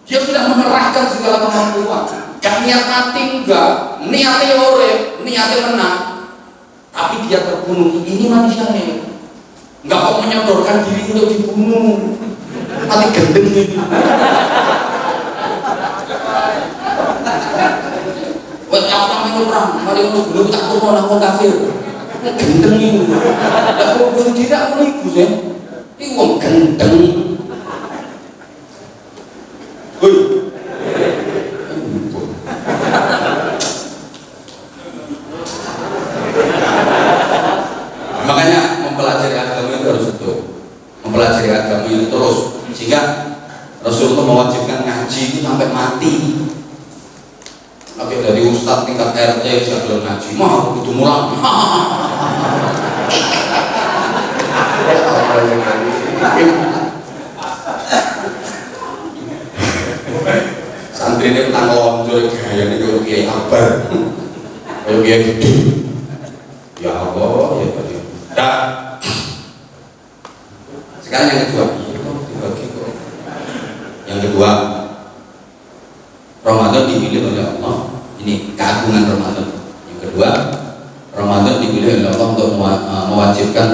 Dia sudah mengerahkan segala kemampuan. Gak niat mati enggak, niatnya urip, niatnya menang. Tapi dia terbunuh. Ini manusianya. Enggak kok menyodorkan diri untuk dibunuh. Mati gendeng itu. Wes aku namanya perang, mari ngono dulu tak turun nang kafir. Gendeng itu. Lah kok bunuh diri aku iku sih. Iki wong gendeng. Hoi. Makanya mempelajari agama itu harus betul. Mempelajari agama itu terus, sehingga Rasulullah mewajibkan ngaji itu sampai mati. Tapi dari ustadz tingkat RT saya belum ngaji, mah itu mulang. Santri ini tanggung jawab gaya ini kalau kiai akbar, kalau kiai gede. Ya Allah, ya tadi. Dah. Sekarang yang kedua, yang kedua, Ramadan dipilih oleh Allah. Ini keagungan Ramadan. Yang kedua, Ramadan dipilih oleh Allah untuk mewajibkan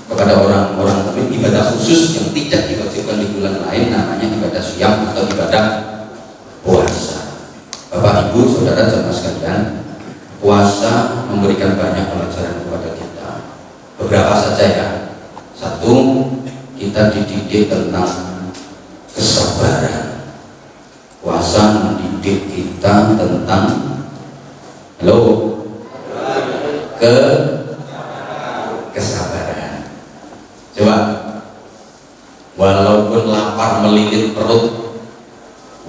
kepada orang-orang tapi ibadah khusus yang tidak diwajibkan di bulan lain, namanya ibadah syam atau ibadah puasa. Bapak Ibu, saudara jemaah sekalian, puasa memberikan banyak pelajaran kepada kita. Beberapa saja ya. Satu, kita dididik tentang kesabaran. Puasa mendidik kita tentang kesabaran. Coba, walaupun lapar melilit perut,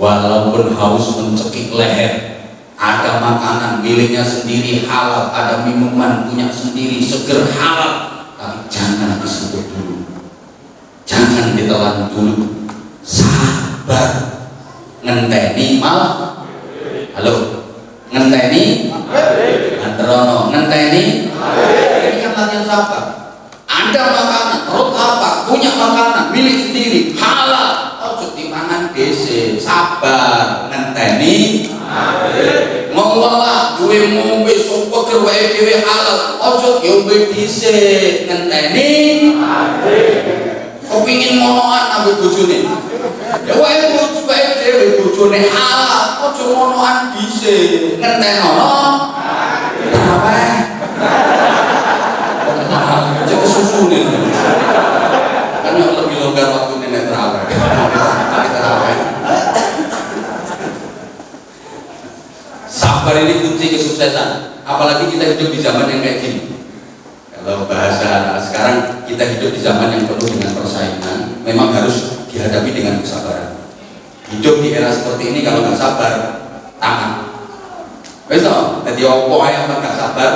walaupun haus mencekik leher, ada makanan miliknya sendiri halal, ada minuman punya sendiri seger halal, tapi jangan disentuh dulu, jangan ditelan dulu, sabar. Ngenteni mal, halo, ngenteni, anterono, ngenteni, ini kan latihan sabar. Ada makanan, perut apa, punya makanan milik sendiri, halal, ojo dimangan DC, sabar, ngenteni, mengolah duwe ngombe sopo kerwae dhewe halal, ojo diombe dhisik, ngenteni, kepingin ngonoan ambek bojone. Ya wae dhewe bojone halal, ojo ngonoan dhisik, ngentenono. Apa? Cek susune. Kan lebih longgar waktu nenek terawih. Sabar ini kunci kesuksesan. Apalagi kita hidup di zaman yang kayak gini. Kalau bahasa sekarang, kita hidup di zaman yang penuh dengan persaingan, memang harus dihadapi dengan kesabaran. Hidup di era seperti ini kalau nggak sabar, tamat. Besok, jadi opo yang nggak sabar,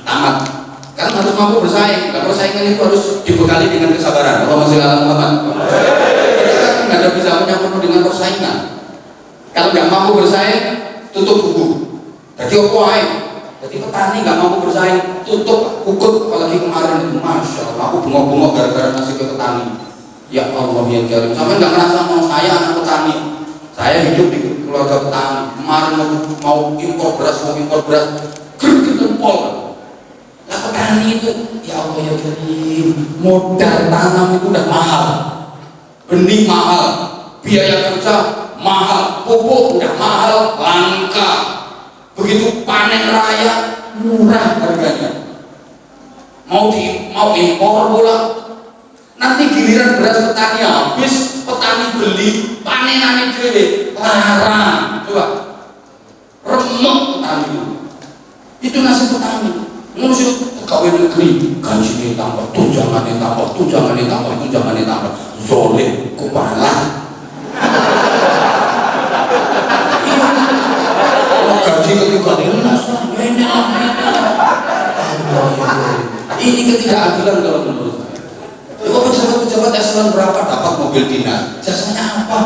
tamat. Karena harus mampu bersaing. Kalau persaingan itu harus dibekali dengan kesabaran. Kalau masih alam Muhammad, kita kan nggak ada bisa penuh dengan persaingan. Kalau nggak mampu bersaing, tutup buku. Jadi opo jadi petani nggak mampu bersaing, tutup kukut. Apalagi kemarin itu, masya Allah, aku bengok-bengok gara-gara ngasih ke petani. Ya Allah ya Karim, sampai nggak merasa mau saya anak petani. Saya hidup di keluarga petani. Kemarin mau impor beras, gerget jempol. Nah petani itu, ya Allah ya Karim, modal tanam itu udah mahal, benih mahal, biaya kerja mahal, pupuk udah mahal, langka. Begitu panen raya murah harganya. Mau impor pula. Nanti giliran beras petani habis, petani beli, panenannya dhewe larang. Coba remek petani. Itu nasib petani. Ngurus pegawai negeri, gajinya tambah, tunjangannya tambah, zolim, kupalan. Gaji ketiga ini ketidakadilan kalau menurut saya. Pejabat-pejabat eselon berapa dapat mobil dinas? Jasanya apa?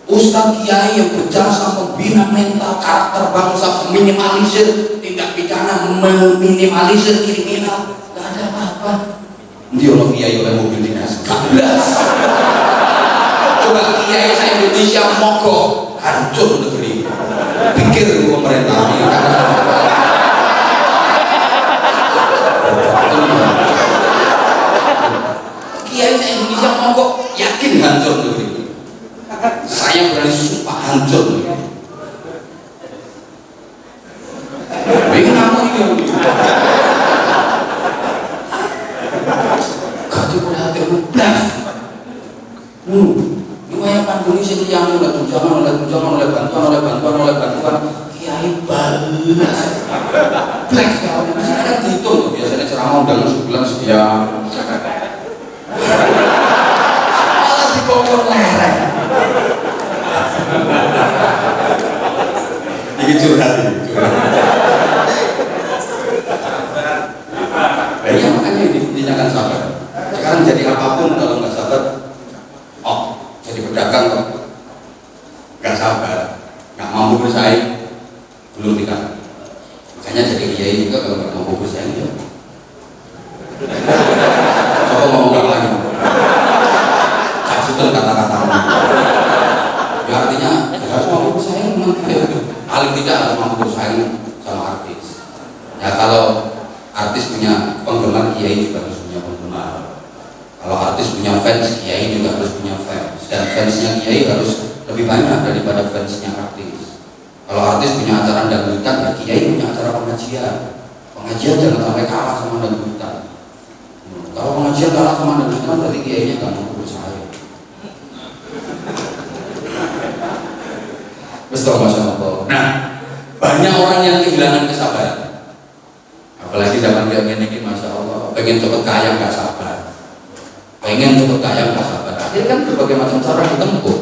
Ustadz kiai yang berjasa membina mental karakter bangsa, meminimalisir tindak pidana, meminimalisir kriminal, gak ada apa-apa. Dia orang kiai oleh mobil dinas, 12. Coba kiai kiai Indonesia mogok hancur negeri. Pikir pemerintah ini kiai Indonesia mogok yakin hancur negeri. Saya berani sumpah hancur negeri. Pengen apa ini? Gak hati udah. Ini yang pandemi sih yang oleh tunjangan, oleh bantuan, kiai balas. Black ya, masih ada dihitung. Biasanya ceramah udah sebulan sekian. Malah dikongkong lereng. Ini curhat. Ya makanya dinyatakan sabar. Sekarang jadi apapun kalau nggak sabar, jadi pedagang kok nggak sabar, nggak mampu bersaing, belum nikah. Makanya jadi kiai juga kalau nggak mampu bersaing ya. Coba mau nggak lagi, cacutan kata-kata. Ya artinya harus mampu bersaing, paling tidak harus mampu bersaing sama artis. Ya kalau artis punya penggemar, kiai juga harus punya penggemar. Kalau artis punya fans, kiai juga harus punya fans. Dan fansnya kiai harus lebih banyak daripada fansnya artis. Kalau artis punya acara dangdutan, ya kiai punya acara pengajian. Pengajian jangan sampai kalah sama dangdutan. Kalau pengajian kalah sama dangdutan, berarti kiainya nggak mau bersaing. Betul, Masya Allah. Nah, banyak orang yang kehilangan kesabaran. Apalagi zaman kayak gini, Masya Allah, pengen cepet kaya nggak sabar, pengen cepet kaya nggak sabar. Akhirnya kan berbagai macam cara ditempuh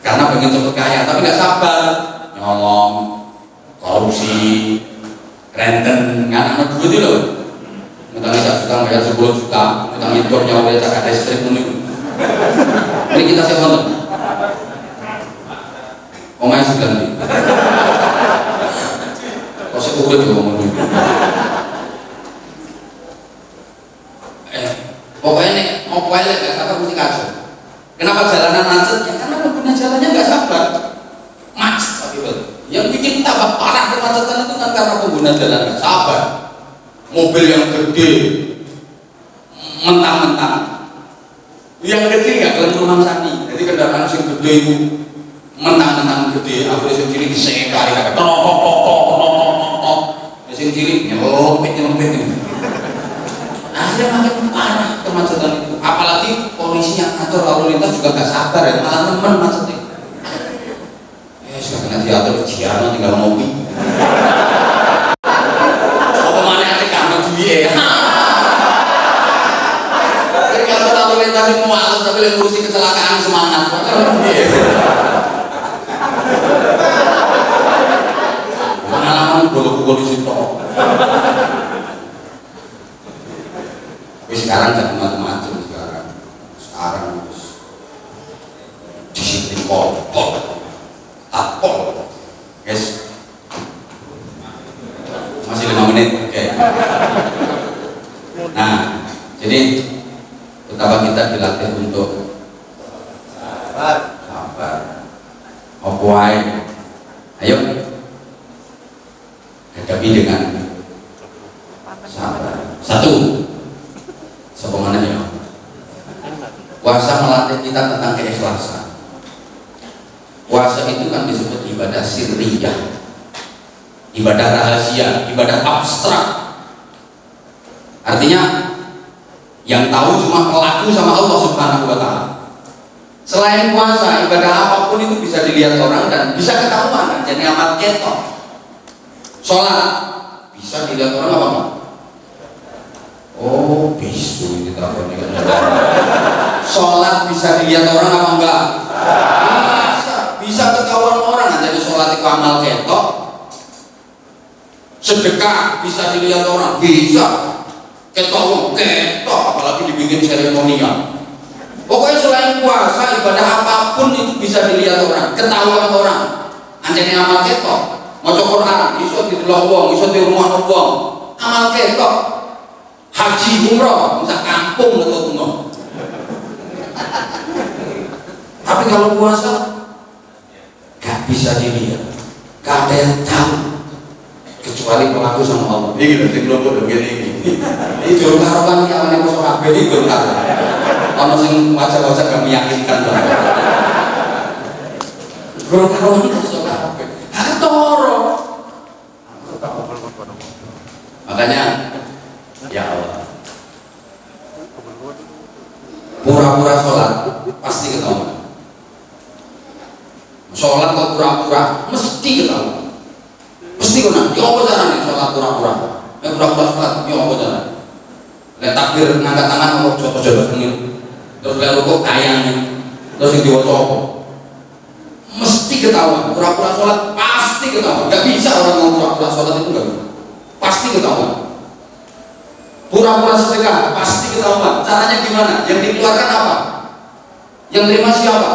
karena pengen cepet kaya, tapi nggak sabar, nyolong, korupsi, renten, anak duit itu loh. Utangnya 1 juta, bayar 10 juta, utang hidup nyawa ya cakap listrik ini kita siapa tuh? Omanya 9 nih. Kok sekurit juga ngomong dulu. Pokoknya nih, mau kuelet gak sabar mesti kacau. Kenapa jalanan macet? Ya karena pengguna jalannya gak sabar. Macet tapi betul. Yang bikin tambah parah kemacetan itu kan karena pengguna jalan gak sabar. Mobil yang gede, mentang-mentang. Yang gede gak kalian rumah sani. Jadi kendaraan yang gede itu mentang-mentang gede, aku yang cilik sekali kata yang cilik nyelopet akhirnya makin parah kemacetan itu. Apalagi polisinya ngatur lalu lintas juga gak sabar ya, malah nemen macetnya. Sudah kena diatur kejian tinggal ngopi. Apa mana ada kamar duit ya? Jadi kalau lalu lintas itu males tapi yang ngurusi kecelakaan semangat. Pengalaman bolok-bolok di situ. Tapi sekarang jangan macam-macam sekarang harus disiplin pol, guys. Masih 5 menit, oke. Nah, jadi betapa kita dilatih untuk sabar. Ayo hadapi dengan sabar. 1. Sebenarnya puasa melatih kita tentang keikhlasan. Puasa itu kan disebut ibadah sirriyah, ibadah rahasia, ibadah abstrak. Artinya yang tahu cuma pelaku sama Allah Subhanahu wa Ta'ala. Selain puasa, ibadah apapun itu bisa dilihat orang dan bisa ketahuan. Jadi amal ketok. Sholat bisa dilihat orang apa enggak? Oh, bisu ini tahunya. Sholat bisa dilihat orang apa enggak? Bisa ketahuan orang. Jadi sholat itu amal ketok. Sedekah bisa dilihat orang, bisa. Ketok, apalagi dibikin seremonial. Pokoknya selain puasa, ibadah apapun itu bisa dilihat orang, ketahuan orang. Anjane amal ketok, maca Quran, iso didelok wong, iso di rumah wong. Amal ketok. Haji umroh, bisa kampung atau umroh. Tapi kalau puasa gak bisa dilihat, gak ada yang tahu kecuali pelaku sama Allah. Ini loh, kelompok begini. Ini jauh karuan yang mana kosong kabeh ini jauh karuan. Ono sing wajah-wajah gak meyakinkan banget. Jauh karuan ini kosong kabeh. Gak toro. Makanya, ya Allah, pura-pura sholat pasti ketahuan. Sholat kok pura-pura mesti ketahuan. Mesti kena. Ya apa caranya sholat pura-pura? Pura-pura sholat. Ya apa caranya? Lihat takbir ngangkat tangan mau coba-coba tengil. Terus lihat rukuk kayangnya. Terus yang diwaca apa? Mesti ketahuan. Pura-pura sholat pasti ketahuan. Gak bisa orang mau pura-pura sholat itu gak bisa. Pasti ketahuan. Pura-pura sedekah pasti ketahuan. Caranya gimana? Yang dikeluarkan apa? Yang terima siapa?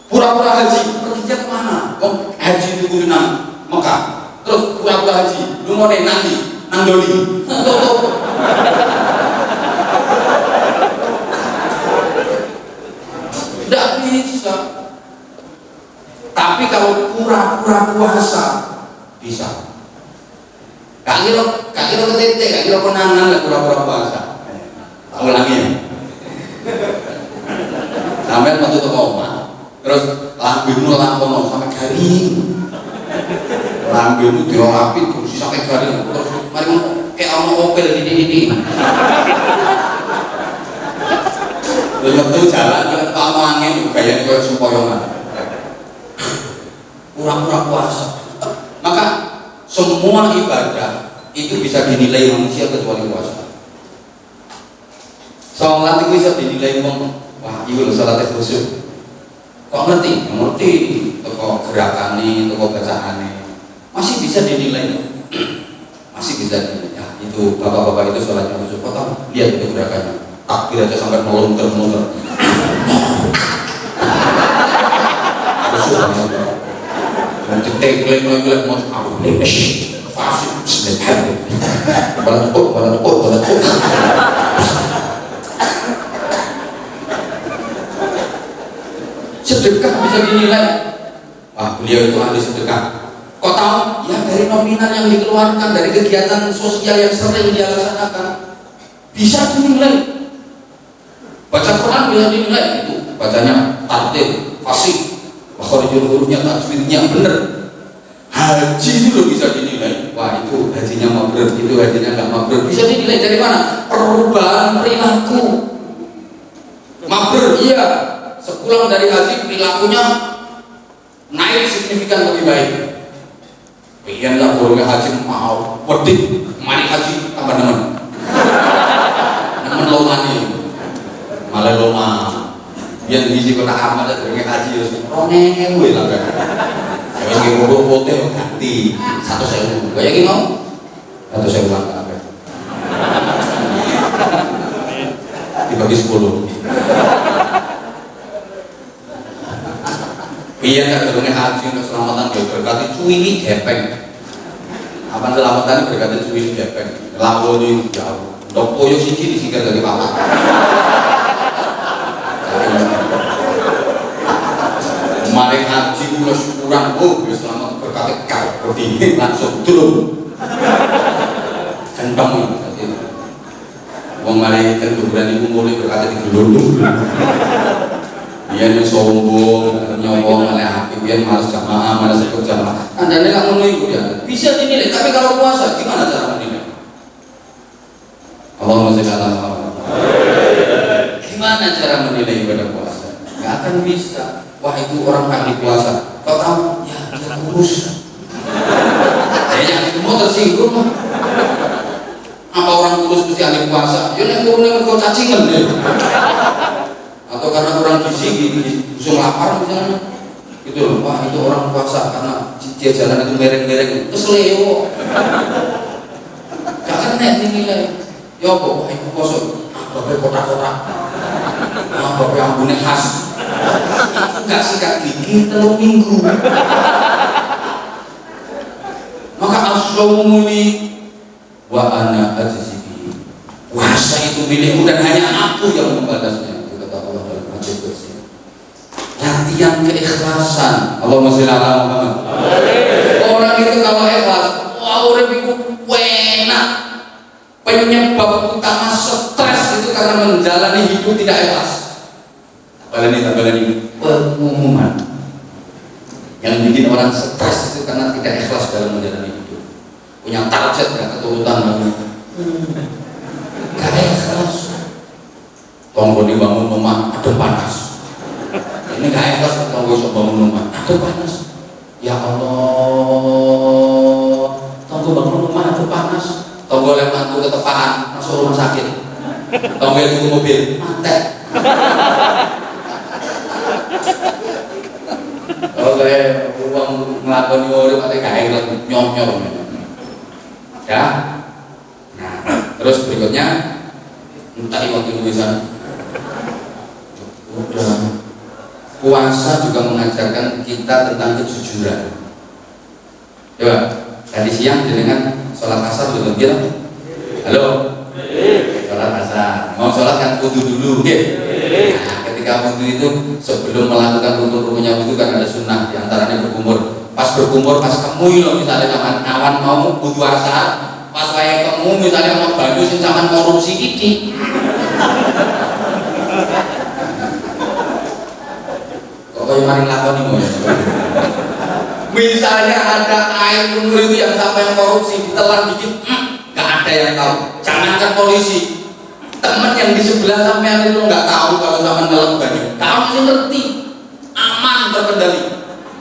Pura-pura haji, perginya kemana? Oh, haji itu kudu nang Mekah. Terus pura-pura haji, lu mau nanti nang doli. Tidak bisa. Tapi kalau pura-pura puasa bisa. Kak kira ketete, kak kira konangan lah pura-pura puasa. Tak ulangi ya. Sampai waktu itu koma, terus lambungmu lampono sampai garing. Lambungmu dirapit kursi sampai garing. Terus mari kayak ono opel ini. Lalu tuh jalan ke angin gaya kayak sempoyongan. Pura-pura puasa. Maka semua ibadah itu bisa dinilai manusia kecuali puasa. Sholat itu bisa dinilai wah itu loh sholatnya khusyuk. Kok ngerti? Ngerti. Toko gerakannya, toko bacaannya masih bisa dinilai. Masih bisa dinilai. Ya, itu bapak-bapak itu sholatnya khusyuk. Kok tahu? Lihat itu gerakannya. Takbir aja sampai melontar-melontar. Khusyuk. Cetek-cetek mau aku fasik sedekah. Balat kok. Sedekah bisa dinilai. Wah, beliau itu ahli sedekah. Kok tahu? Ya dari nominal yang dikeluarkan, dari kegiatan sosial yang sering dia laksanakan. Bisa dinilai. Baca Quran bisa dinilai itu. Bacanya tartil, fasih. Makhorijul hurufnya, tajwidnya bener. Haji itu loh bisa dinilai. Wah itu hajinya mabrur, itu hajinya nggak mabrur. Bisa dinilai dari mana? Perubahan perilaku. Mabrur, iya. Sepulang dari haji perilakunya naik signifikan lebih baik. Pian nggak boleh haji mau pedih, mari haji tambah nemen. Nemen lomani, malah loma. Biar biji kena amat dari haji harus roneng gue lah kan. Harus ngomong foto ganti 1.000. Kayak gini mau 1.000 lah kan. Dibagi 10. Iya kan gedungnya haji untuk selamatan berkati cuwi gepeng. Apa selamatan berkati cuwi gepeng. Lamponi jauh. Dok koyo siji disingkir dari papat. Mari haji kula syukuran wis selamat berkati kau berdiri langsung dulu. Ganteng. Wong mari kenduran iku mulai berkati digulung. Biyen sombong, nyolong oleh hati, biyen malas jamaah, malas ikut jamaah. Andane lak ngono iku ya. Bisa dinilai, tapi kalau puasa gimana cara menilai? Allahumma sholli ala Muhammad. Gimana cara menilai ibadah puasa? Enggak akan bisa. Wah itu orang ahli puasa. Kau tahu? Ya dia kurus. Kayaknya itu mau tersinggung. Apa orang kurus mesti ahli puasa? Ya yang turunnya kau cacingan deh. Atau karena kurang gizi, langsung lapar misalnya. Gitu loh. Wah itu orang puasa karena dia jalan itu mereng-mereng. Keseleo. Gak kena nilai. Ya kok? Wah itu kosong. Bapak kotak-kotak. Bapak ambune khas. Enggak sikat gigi 3 minggu. Maka as-shaumu li wa ana ajzibi. Puasa itu milikku dan hanya aku yang membalasnya. Kata Allah dalam hadis qudsi. pengertian keikhlasan. Allahumma sholli ala Muhammad. Orang itu kalau ikhlas, wah urip iku enak. Penyebab utama stres itu karena menjalani hidup tidak ikhlas. Apalagi pengumuman yang bikin orang stres itu karena tidak ikhlas dalam menjalani hidup. Punya target yang keturutan gak ikhlas. Tonggo dibangun rumah ada panas. Ini gak ikhlas tonggo bisa bangun rumah ada panas. Ya Allah, tonggo bangun rumah ada panas. Tonggo lem mantu ketepaan masuk rumah sakit. Tonggo itu mobil mati. Oke, uang ngelakoni urip ate gak ikhlas nyom-nyom. Ya. Nah, terus berikutnya entah waktu tulisan. Udah. Puasa juga mengajarkan kita tentang kejujuran. Coba, tadi siang dengan sholat asar sudah bilang, halo, sholat asar, mau sholat kan wudu dulu, gitu. Nah, ketika wudu itu sebelum melakukan rukun-rukunnya wudu kan ada sunnah, diantaranya berkumur. Pas berkumur, pas kemui loh misalnya kawan mau wudu asar, pas kayak kamu misalnya mau bantu sing sampean korupsi iki. Kok mari lakoni ngono. Misalnya ada air kumur itu yang sampai korupsi ditelan dikit, nggak ada yang tahu. Jangankan polisi, teman yang di sebelah sampean itu nggak tahu kalau sampean ngelem banyu. Kamu sih ngerti, aman terkendali.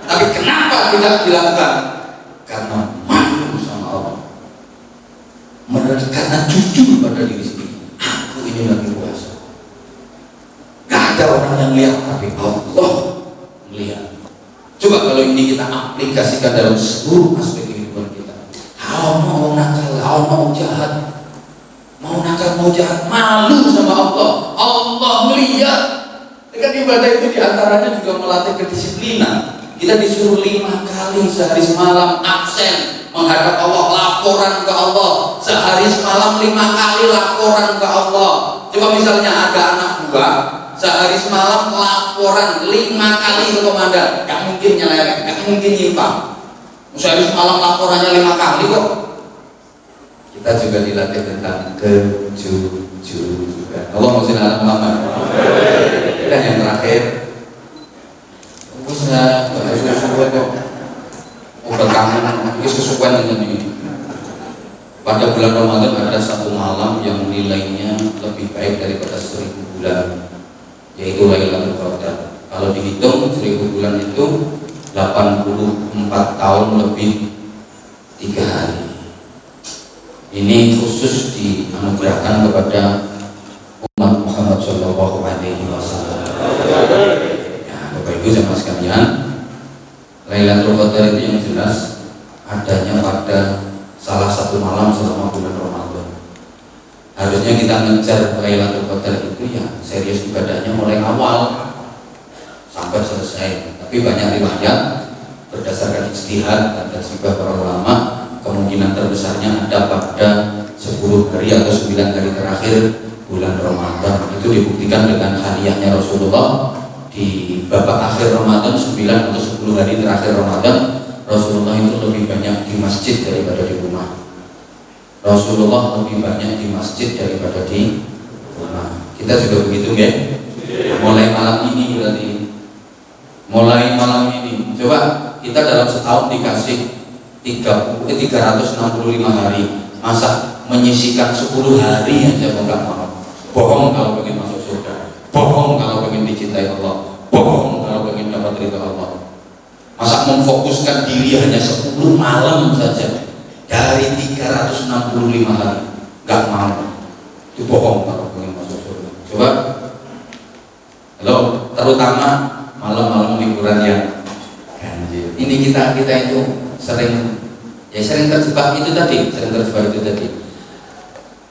Tapi kenapa tidak dilakukan? Karena malu sama Allah. Karena jujur pada diri sendiri. Aku ini lagi puasa. Gak ada orang yang lihat, tapi Allah melihat. Coba kalau ini kita aplikasikan dalam seluruh aspek kehidupan kita. Kalau mau nakal, kalau mau jahat, malu sama Allah. Allah melihat. Dengan ibadah itu diantaranya juga melatih kedisiplinan. Kita disuruh 5 kali sehari semalam absen menghadap Allah, laporan ke Allah. Sehari semalam 5 kali laporan ke Allah. Coba misalnya ada anak buah, sehari semalam laporan 5 kali ke komandan. Gak mungkin nyeleweng, gak mungkin nyimpang. Sehari semalam laporannya 5 kali kok. Kita juga dilatih tentang kejujuran. Allah mau silakan Muhammad. Dan yang terakhir, bisa sesuai kok. Udah kangen, ini sesuai dengan ini. Pada bulan Ramadan ada satu malam yang nilainya lebih baik daripada 1000 bulan, yaitu Lailatul Qadar. Kalau dihitung 1000 bulan itu 84 tahun lebih 3 hari. Ini khusus dianugerahkan kepada umat Muhammad Shallallahu Alaihi Wasallam. Ya, Bapak Ibu jamaah sekalian, Lailatul Qadar itu yang jelas adanya pada salah satu malam selama bulan Ramadan. Harusnya kita ngejar Lailatul Qadar itu ya serius ibadahnya mulai awal sampai selesai. Tapi banyak riwayat berdasarkan ijtihad dan tajribah para ulama, kemungkinan terbesarnya ada pada 10 hari atau 9 hari terakhir bulan Ramadan. Itu dibuktikan dengan hariahnya Rasulullah di babak akhir Ramadan, 9 atau 10 hari terakhir Ramadan. Rasulullah itu lebih banyak di masjid daripada di rumah. Rasulullah lebih banyak di masjid daripada di rumah. Kita juga begitu ya. Mulai malam ini berarti. Mulai malam ini. Coba kita dalam setahun dikasih 365 hari. Masa menyisikan 10 hari aja kok nggak mau. Bohong kalau pengen masuk surga. Bohong kalau pengen dicintai Allah. Bohong kalau pengen dapat ridha Allah. Masa memfokuskan diri hanya 10 malam saja dari 365 hari, nggak mau. Itu bohong kalau pengen masuk surga. Coba, halo, terutama malam-malam liburan yang ganjil. Ini kita itu sering terjebak itu tadi,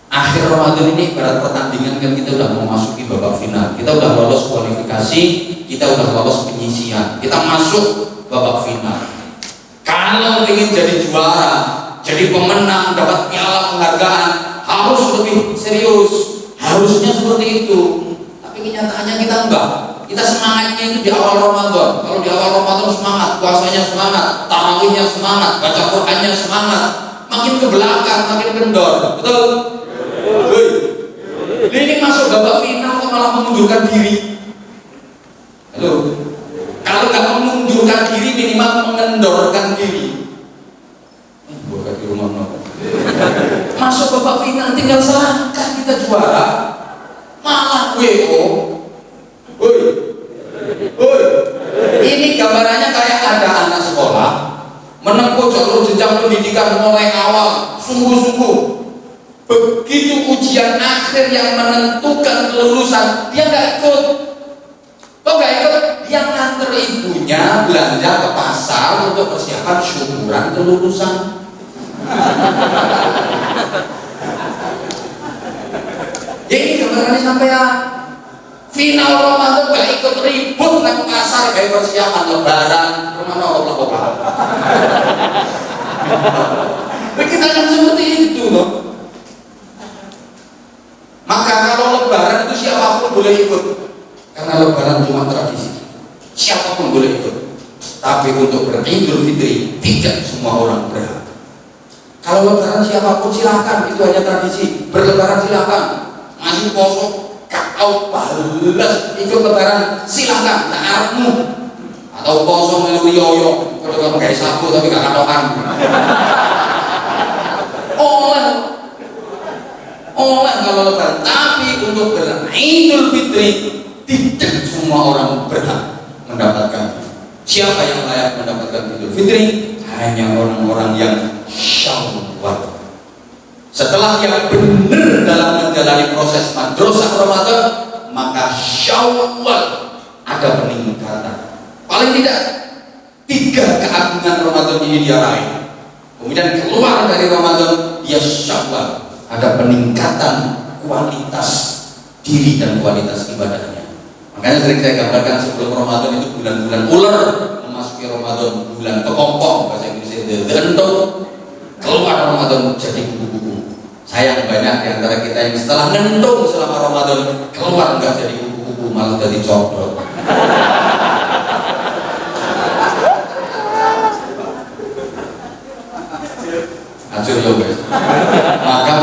Akhir Ramadan ini pada pertandingan kan kita udah mau masuki babak final. Kita udah lolos kualifikasi, kita udah lolos penyisian, kita masuk babak final. Kalau ingin jadi juara, jadi pemenang, dapat piala penghargaan, harus lebih serius. Harusnya seperti itu. Tapi kenyataannya kita enggak. Kita semangatnya itu di awal Ramadan. Kalau di awal Ramadan semangat, puasanya semangat, tarawihnya semangat, baca Qur'annya semangat. Makin ke belakang makin kendor, betul? Ini masuk babak final kok malah mengundurkan diri. Halo. Kalau nggak mengundurkan diri minimal mengendorkan diri. Bukan di rumah nopo. Masuk babak final tinggal selangkah kita juara. Malah WO. Ini gambarannya kayak ada anak sekolah menempuh jalur jenjang pendidikan mulai awal sungguh-sungguh. Begitu ujian akhir yang menentukan kelulusan, dia nggak ikut. Kok nggak ikut? Dia nganter ibunya belanja ke pasar untuk persiapan syukuran kelulusan. Ya ini gambarannya sampean. Final Ramadan nggak ikut ribut ke pasar kayak persiapan lebaran. Kemana Allah Bapak? Kita kan seperti itu loh. Maka kalau lebaran itu siapapun boleh ikut, karena lebaran cuma tradisi. Siapapun boleh ikut. Tapi untuk beridul fitri tidak semua orang berhak. Kalau lebaran siapapun silakan, itu hanya tradisi. Berlebaran silakan. Masih poso, kau balas ikut lebaran silakan. Taarmu atau poso melu yoyo. Kalau kamu kayak sapu tapi gak katokan. Oleh kalau lebaran, tapi untuk beridul fitri tidak semua orang berhak mendapatkan. Siapa yang layak mendapatkan idul fitri? Hanya orang-orang yang syawal. Setelah yang benar dalam menjalani proses madrasah Ramadan, maka syawal ada peningkatan. Paling tidak 3 keagungan Ramadan ini dia raih. Kemudian keluar dari Ramadan dia syawal. Ada peningkatan kualitas diri dan kualitas ibadahnya. Makanya sering saya gambarkan sebelum Ramadan itu bulan-bulan ular, memasuki Ramadan bulan kepompong, bahasa Inggrisnya dentung. Keluar Ramadan jadi buku-buku. Sayang banyak di antara kita yang setelah ngentung selama Ramadan keluar nggak jadi buku-buku, malah jadi codot. Acur ya guys. Maka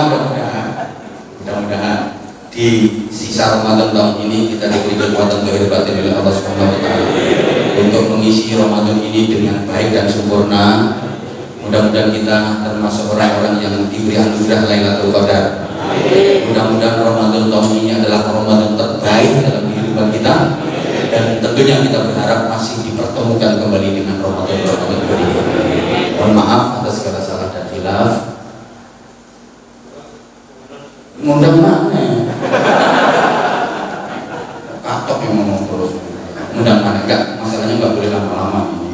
mudah-mudahan di sisa Ramadan tahun ini kita diberi kekuatan zahir batin oleh Allah Subhanahu wa taala untuk mengisi Ramadan ini dengan baik dan sempurna. Mudah-mudahan kita termasuk orang-orang yang diberi anugerah Lailatul Qadar. Mudah-mudahan Ramadan tahun ini adalah Ramadan terbaik dalam kehidupan kita, dan tentunya kita berharap masih dipertemukan kembali dengan Ramadan berikutnya. Mohon maaf atas segala salah dan khilaf. Ngundang mana? Katok yang ngomong terus. Ngundang mana? Enggak, masalahnya enggak boleh lama-lama ini.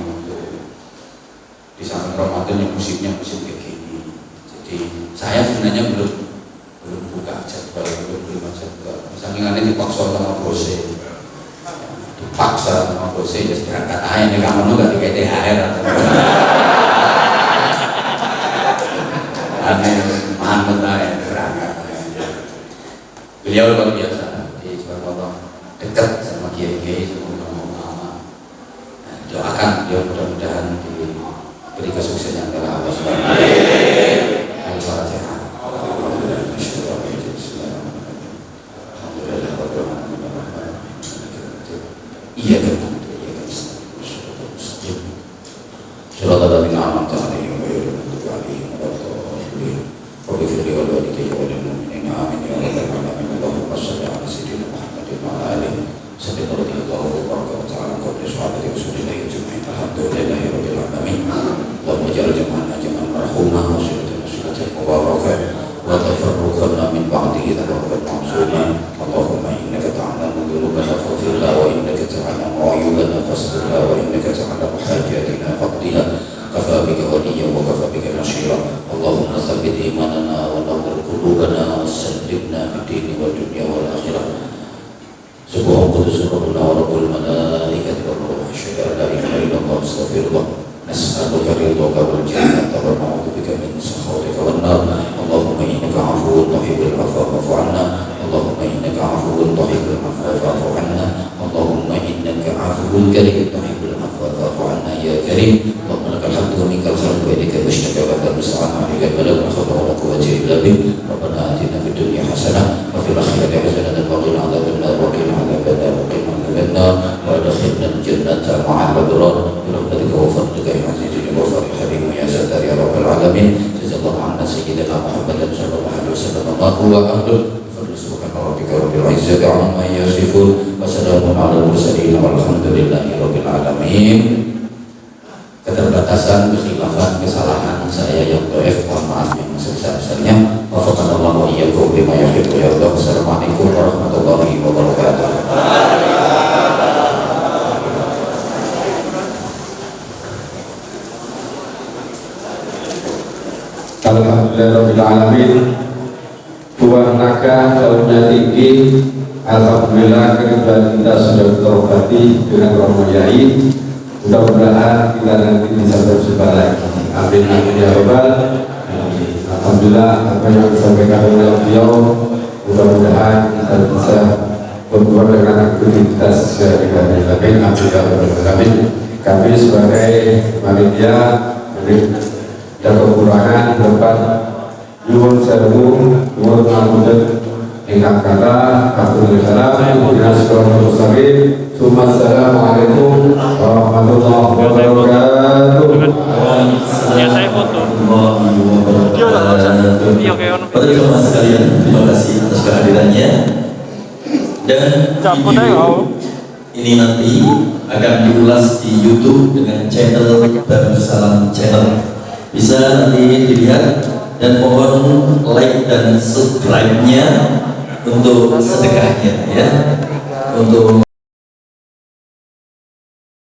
Di samping Ramadan yang musimnya musim kayak gini. Jadi saya sebenarnya belum buka jadwal, belum jadwal. Misalnya nanti dipaksa sama bose, dipaksa sama bose, ya berangkat aja nih kamu nggak dikasih THR atau aneh, manut aja berangkat. Beliau luar biasa di Jakarta, dekat sama kiai-kiai, sama ulama-ulama. Doakan beliau mudah-mudahan diberi kesuksesan yang telah Allah Subhanahu wa taala. Al-Fatihah. Iya kan? Allahumma afuwwun karim tuhibbul afwa fa'fu 'anna ya karim Allahumma lakal hamdu wa minkal khalqu wa ilayka al-mushtaka wa anta al-musta'an 'alaika al-balagh wa la hawla wa la quwwata illa billah Rabbana atina fid dunya hasanah wa fil akhirati hasanah wa qina adzaban nar wa qina adzaban nar wa qina adzaban nar wa adkhilna al-jannata ma'al abrar bi rahmatika wa fadlika ya azizul ghafur halim ya sattar ya rabbal alamin jazakallahu 'anna sayyidina Muhammadan sallallahu alaihi wasallam wa ahluhu subhana rabbika rabbil izzati 'amma yasifun wa salamun 'alal mursalin walhamdulillahi rabbil alamin. Keterbatasan, kekhilafan, kesalahan saya yang dhaif, mohon maaf yang sebesar-besarnya. Wafaqanallahu wa iyyakum bima yuhibbu wa yarda. Wassalamualaikum warahmatullahi wabarakatuh. Alhamdulillahirabbil alamin. Tuhan naga daunnya tinggi. Alhamdulillah ketika kita sudah terobati dengan Romo Yai. Mudah-mudahan kita nanti bisa berjumpa lagi. Amin amin ya rabbal alamin. Alhamdulillah apa yang disampaikan oleh beliau, mudah-mudahan kita bisa berbuat dengan aktivitas sehari-hari. Amin amin ya rabbal alamin. Kami sebagai panitia dan kekurangan depan nyuwun sewu, nyuwun ngapunten ingkang kathah, atur salam, Assalamualaikum warahmatullahi wabarakatuh. Ya saya foto. Video kayak Pada jemaah sekalian, terima kasih atas kehadirannya. Dan video ini nanti akan diulas di YouTube dengan channel Darussalam Channel. Bisa nanti dilihat dan mohon like dan subscribe-nya untuk sedekahnya ya. Untuk